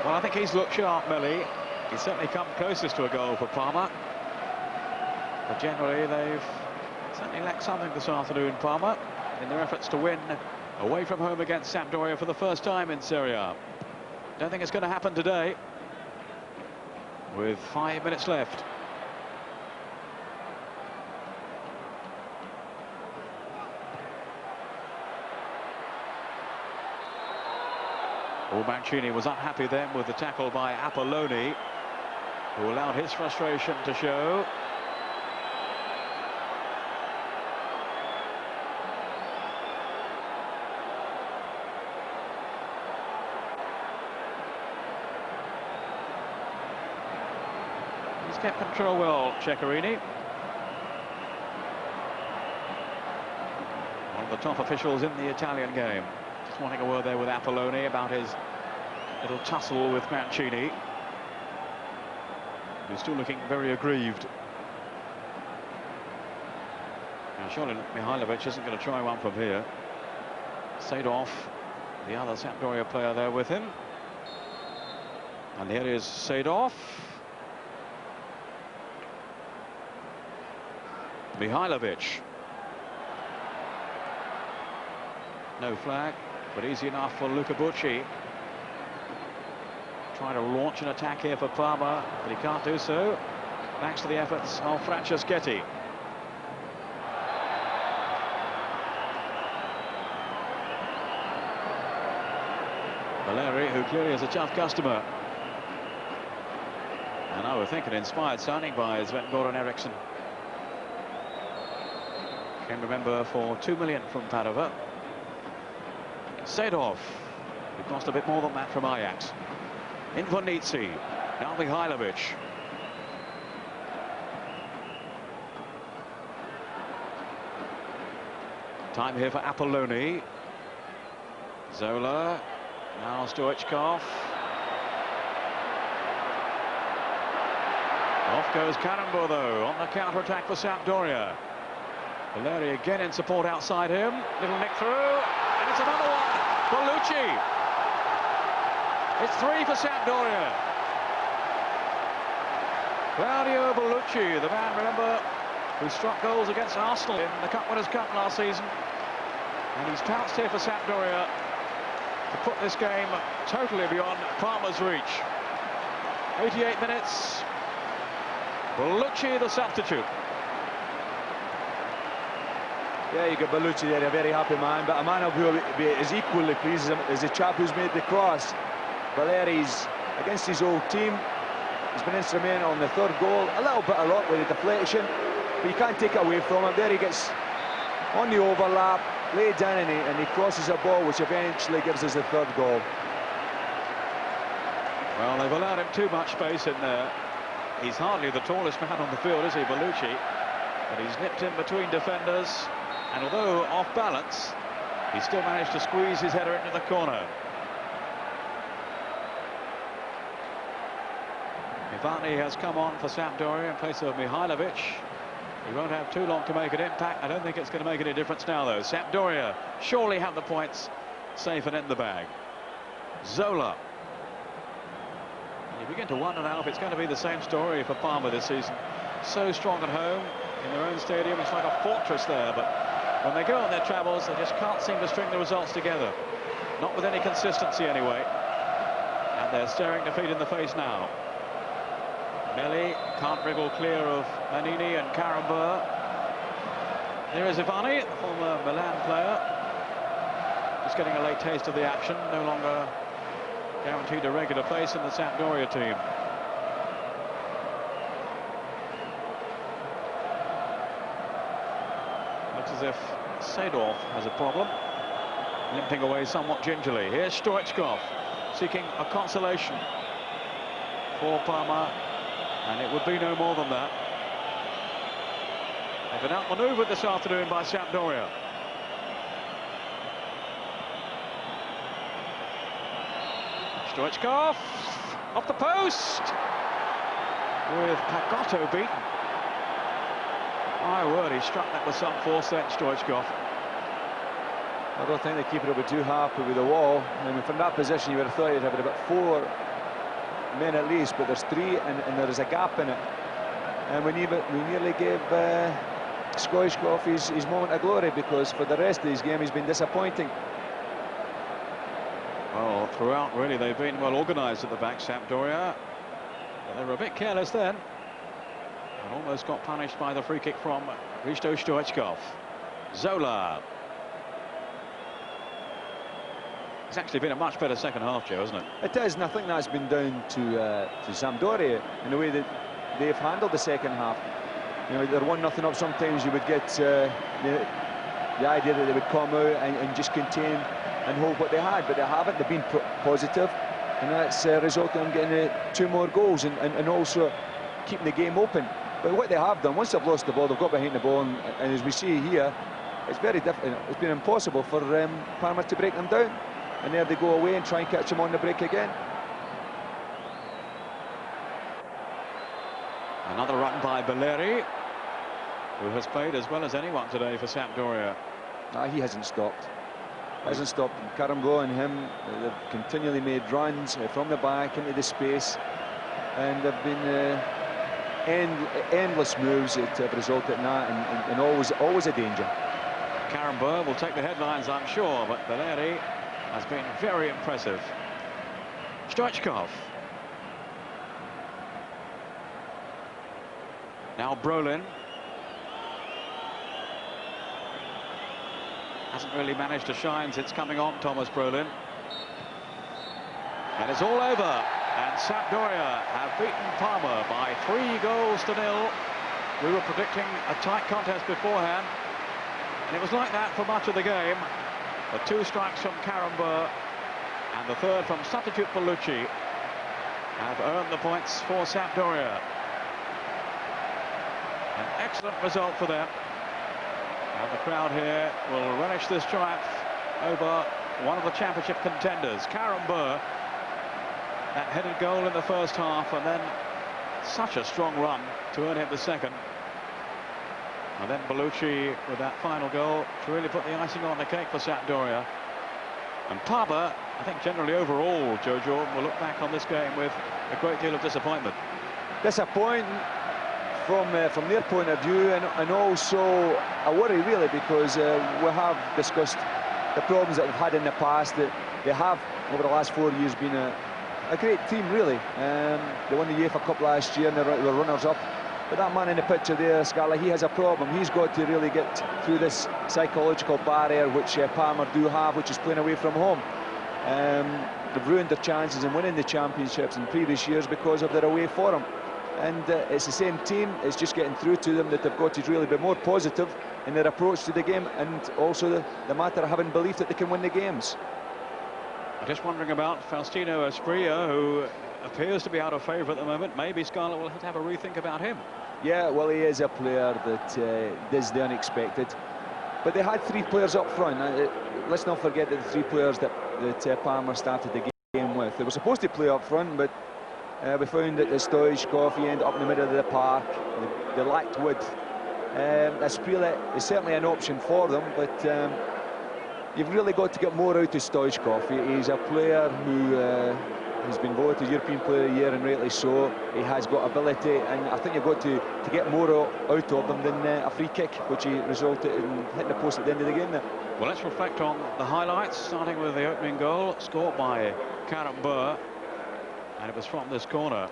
Well, I think he's looked sharp, Melli. He's certainly come closest to a goal for Parma. But generally, they've certainly lacked something this afternoon, Parma, in their efforts to win away from home against Sampdoria for the first time in Serie A. Don't think it's going to happen today. With 5 minutes left. Mancini was unhappy then with the tackle by Apolloni, who allowed his frustration to show. He's kept control well, Ceccherini. One of the top officials in the Italian game. Just wanting a word there with Apolloni about his little tussle with Mancini, who's still looking very aggrieved. Now surely Mihailovic isn't going to try one from here. Sedov, the other Sampdoria player there with him. And here is Sedov. Mihailovic. No flag, but easy enough for Luca Bucci. Trying to launch an attack here for Parma, but he can't do so, thanks to the efforts of Franceschetti. Belleri, who clearly is a tough customer. And I would think an inspired signing by Sven-Goran Eriksson. Can remember for 2 million from Padova. Sedov, who cost a bit more than that from Ajax. Invonizzi, now Mihailovic. Time here for Apolloni. Zola, now Stoichkov. Off goes Carambo, though, on the counter-attack for Sampdoria. Valeri again in support outside him. Little nick through, and it's another one. Bellucci. It's 3 for Sampdoria. Claudio Bellucci, the man, remember, who struck goals against Arsenal in the Cup Winners' Cup last season. And he's pounced here for Sampdoria to put this game totally beyond Parma's reach. 88 minutes. Bellucci, the substitute. Yeah, you got Bellucci there, a very happy man, but a man who will be as equally pleased as the chap who's made the cross. Valeri's against his old team. He's been instrumental in the third goal. A little bit of luck with the deflection, but you can't take it away from him. There he gets on the overlap, laid down, and he crosses a ball, which eventually gives us the third goal. Well, they've allowed him too much space in there. He's hardly the tallest man on the field, is he, Bellucci? But he's nipped in between defenders, and although off balance, he still managed to squeeze his header into the corner. Ivani has come on for Sampdoria in place of Mihailovic. He won't have too long to make an impact. I don't think it's going to make any difference now, though. Sampdoria surely have the points safe and in the bag. Zola. You begin to wonder now if it's going to be the same story for Parma this season. So strong at home in their own stadium. It's like a fortress there, but when they go on their travels, they just can't seem to string the results together. Not with any consistency, anyway. And they're staring defeat in the face now. Melli can't wriggle clear of Manini and Carambo. Here is Ivani, the former Milan player. Just getting a late taste of the action. No longer guaranteed a regular place in the Sampdoria team. Looks as if Seedorf has a problem. Limping away somewhat gingerly. Here's Stoichkov seeking a consolation for Parma. And it would be no more than that. They've been outmaneuvered this afternoon by Sampdoria. Stoichkov off the post with Pagotto beaten. My word, he struck that with some force then, Stoichkov. I don't think the keeper will be too happy with the wall. I mean, from that position, you would have thought he'd have about 4 men at least, but there's 3 and there is a gap in it. And we nearly gave Stoichkov his moment of glory, because for the rest of his game he's been disappointing. Well, throughout really they've been well organised at the back, Sampdoria. But they were a bit careless then. And almost got punished by the free kick from Hristo Stoichkov. Zola. It's actually been a much better second half, Joe, hasn't it? It is, and I think that's been down to Sampdoria in the way that they've handled the second half. You know, they're 1-0 up. Sometimes you would get the idea that they would come out and just contain and hold what they had, but they haven't. They've been positive, and that's resulted in getting 2 more goals and also keeping the game open. But what they have done, once they've lost the ball, they've got behind the ball, and as we see here, it's very difficult. It's been impossible for Parma to break them down. And there they go away and try and catch them on the break again. Another run by Valeri, who has played as well as anyone today for Sampdoria. He hasn't stopped. Hasn't stopped. Carambo and him, they've continually made runs from the back into the space, and they've been endless moves that have resulted in that, and always a danger. Carambo will take the headlines, I'm sure, but Valeri has been very impressive. Stoichkov. Now Brolin. Hasn't really managed to shine since coming on, Thomas Brolin. And it's all over. And Sampdoria have beaten Parma by 3-0. We were predicting a tight contest beforehand, and it was like that for much of the game. The 2 strikes from Carambo and the 3rd from substitute Bellucci have earned the points for Sampdoria. An excellent result for them. And the crowd here will relish this triumph over one of the championship contenders. Carambo, that headed goal in the first half, and then Such a strong run to earn him the second. And then Bellucci with that final goal to really put the icing on the cake for Sampdoria. And Parma, I think generally overall, Joe Jordan will look back on this game with a great deal of disappointment. Disappointing from their point of view, and also a worry really, because we have discussed the problems that they've had in the past. That they have over the last 4 years been a great team really. They won the UEFA Cup last year and they were runners-up. But that man in the picture there, Scarlett, he has a problem. He's got to really get through this psychological barrier which Parma do have, which is playing away from home. They've ruined their chances in winning the championships in previous years because of their away form. And it's the same team, it's just getting through to them that they've got to really be more positive in their approach to the game, and also the matter of having belief that they can win the games. I'm just wondering about Faustino Asprilla, who appears to be out of favour at the moment. Maybe Scarlett will have to have a rethink about him. Yeah, well, he is a player that does the unexpected. But they had 3 players up front. Let's not forget that the 3 players that Parma started the game with. They were supposed to play up front, but we found that the Stoichkov, he ended up in the middle of the park. They lacked width. Asprilla is certainly an option for them, but you've really got to get more out of Stoichkov. He's a player who has been voted European Player of the Year, and rightly so. He has got ability, and I think you've got to get more out of him than a free kick, which he resulted in hitting the post at the end of the game there. Well, let's reflect on the highlights, starting with the opening goal, scored by Karen Burr, and it was from this corner.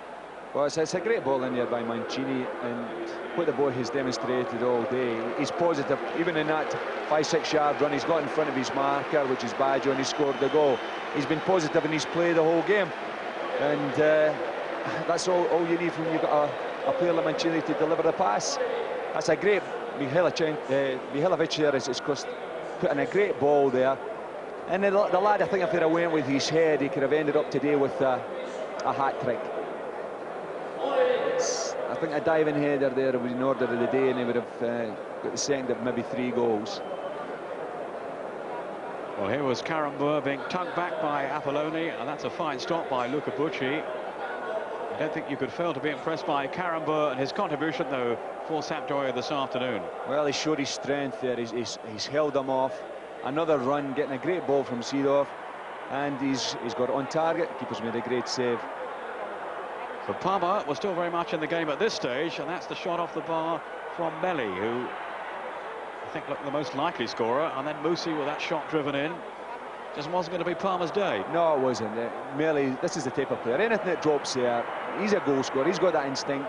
Well, it's a great ball in there by Mancini, and what the boy has demonstrated all day. He's positive, even in that 5-6 yard run. He's got in front of his marker, which is Baggio, and he scored the goal. He's been positive in his play the whole game, and that's all you need when you've got a player like Mancini to deliver the pass. That's a great Mihailovic there is put in a great ball there, and the lad, I think if he'd have went with his head, he could have ended up today with a hat-trick. I think a diving header there was in order of the day, and he would have got the second of maybe 3 goals. Well, here was Karen Burr being tugged back by Apolloni, and that's a fine stop by Luca Bucci. I don't think you could fail to be impressed by Karen Burr and his contribution, though, for Sampdoria this afternoon. Well, he showed his strength there. He's held them off. Another run, getting a great ball from Seedorf, and he's got it on target. Keeper's made a great save. But Parma was still very much in the game at this stage, and that's the shot off the bar from Melli, who I think looked the most likely scorer, and then Musi with that shot driven in. Just wasn't going to be Parma's day. No, it wasn't. Melli, this is the type of player. Anything that drops there, he's a goal scorer. He's got that instinct.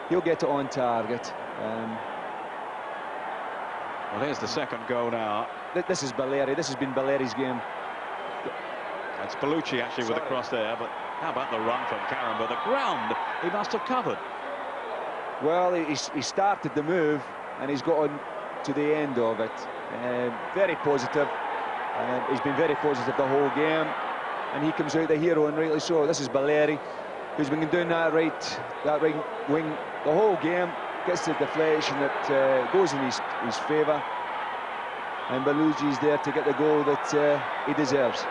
He'll get it on target. Well, here's the second goal now. This is Balleri. This has been Balleri's game. It's Bellucci actually with the cross there, but how about the run from Karen? But the ground he must have covered. Well, he started the move and he's got on to the end of it. Very positive. He's been very positive the whole game, and he comes out the hero, and rightly so. This is Balleri, who's been doing that right wing the whole game. Gets the deflection that goes in his favour, and Bellucci's there to get the goal that he deserves.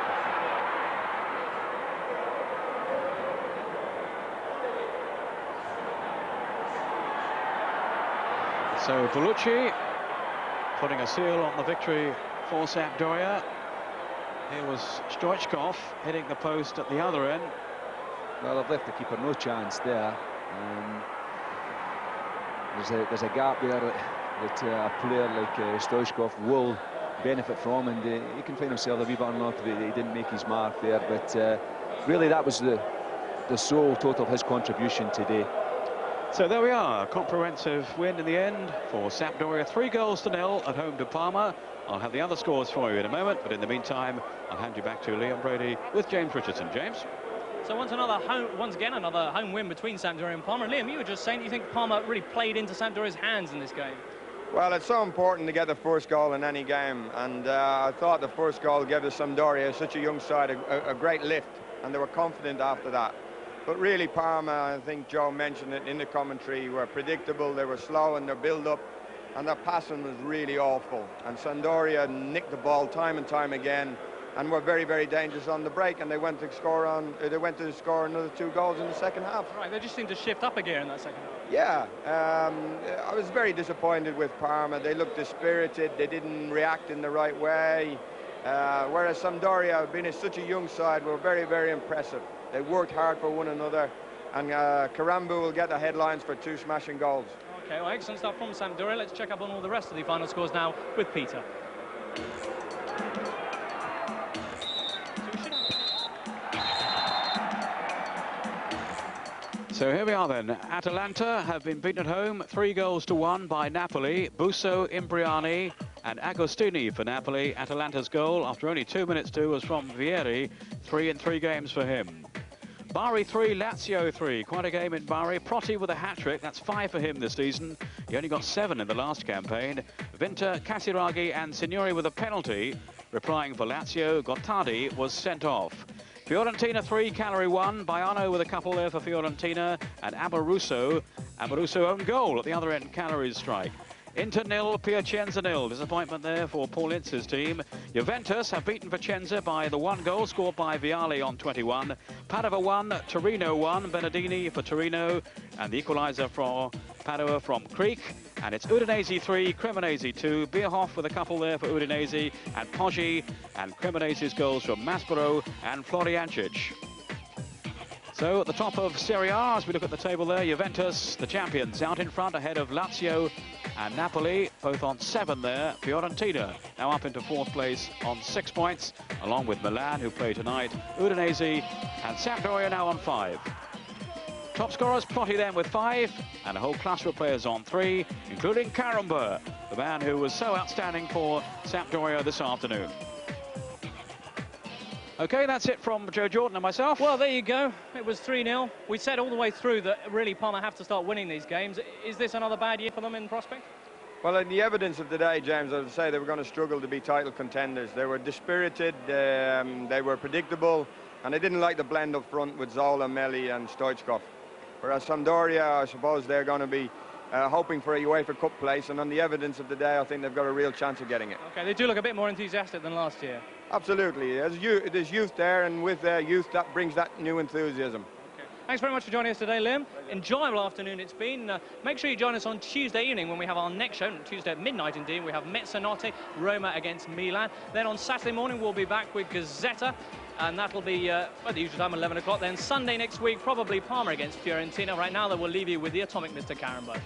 So Bellucci putting a seal on the victory for Sampdoria. Here was Stoichkov hitting the post at the other end. Well, I've left the keeper no chance there. There's a gap there that a player like Stoichkov will benefit from, and he can find himself a wee bit unlucky that he didn't make his mark there. But really, that was the sole total of his contribution today. So there we are, a comprehensive win in the end for Sampdoria, 3-0 at home to Parma. I'll have the other scores for you in a moment, but in the meantime, I'll hand you back to Liam Brady with James Richardson. James? So once again, another home win between Sampdoria and Parma. Liam, you were just saying you think Parma really played into Sampdoria's hands in this game. Well, it's so important to get the first goal in any game, and I thought the first goal gave the Sampdoria, such a young side, a great lift, and they were confident after that. But really, Parma, I think Joe mentioned it in the commentary, were predictable. They were slow in their build-up, and their passing was really awful. And Sampdoria nicked the ball time and time again. and were very, very dangerous on the break, and they went to score another 2 goals in the second half. Right, they just seemed to shift up a gear in that second half. Yeah, I was very disappointed with Parma. They looked dispirited. They didn't react in the right way. Whereas Sampdoria, being such a young side, were very, very impressive. They worked hard for one another, and Karambu will get the headlines for 2 smashing goals. Okay, well, excellent stuff from Sampdoria. Let's check up on all the rest of the final scores now with Peter. So here we are then. Atalanta have been beaten at home 3-1 by Napoli. Busso, Imbriani and Agostini for Napoli. Atalanta's goal after only 2 minutes was from Vieri. 3 in 3 games for him. Bari 3, Lazio 3. Quite a game in Bari. Proti with a hat-trick. That's 5 for him this season. He only got 7 in the last campaign. Vinter, Casiraghi and Signori with a penalty. Replying for Lazio, Gottardi was sent off. Fiorentina 3, Cagliari 1. Baiano with a couple there for Fiorentina. And Amoruso own goal at the other end, Cagliari's strike. Inter 0, Piacenza 0. Disappointment there for Paul Ince's team. Juventus have beaten Vicenza by the 1 goal scored by Vialli on 21. Padova 1, Torino 1. Benedini for Torino. And the equaliser for Padova from Creek. And it's Udinese 3, Cremonese 2. Bierhoff with a couple there for Udinese. And Poggi and Cremonese's goals from Maspero and Floriancic. So at the top of Serie A, as we look at the table there, Juventus, the champions, out in front ahead of Lazio and Napoli, both on 7 there. Fiorentina now up into 4th place on 6 points, along with Milan, who play tonight, Udinese and Sampdoria now on 5. Top scorers, Proti then with 5, and a whole cluster of players on 3, including Karamba, the man who was so outstanding for Sampdoria this afternoon. OK, that's it from Joe Jordan and myself. Well, there you go. It was 3-0. We said all the way through that really Parma have to start winning these games. Is this another bad year for them in prospect? Well, in the evidence of the day, James, I would say they were going to struggle to be title contenders. They were dispirited, they were predictable, and they didn't like the blend up front with Zola, Melli and Stoichkov. Whereas Sampdoria, I suppose they're going to be hoping for a UEFA Cup place, and on the evidence of the day, I think they've got a real chance of getting it. OK, they do look a bit more enthusiastic than last year. Absolutely. There's youth there, and with youth, that brings that new enthusiasm. Okay. Thanks very much for joining us today, Liam. Enjoyable afternoon it's been. Make sure you join us on Tuesday evening when we have our next show, Tuesday at midnight indeed. We have Mezzanotte, Roma against Milan. Then on Saturday morning, we'll be back with Gazzetta, and that'll be at the usual time, 11 o'clock. Then Sunday next week, probably Parma against Fiorentina. Right now, that will leave you with the atomic Mr. Karamba.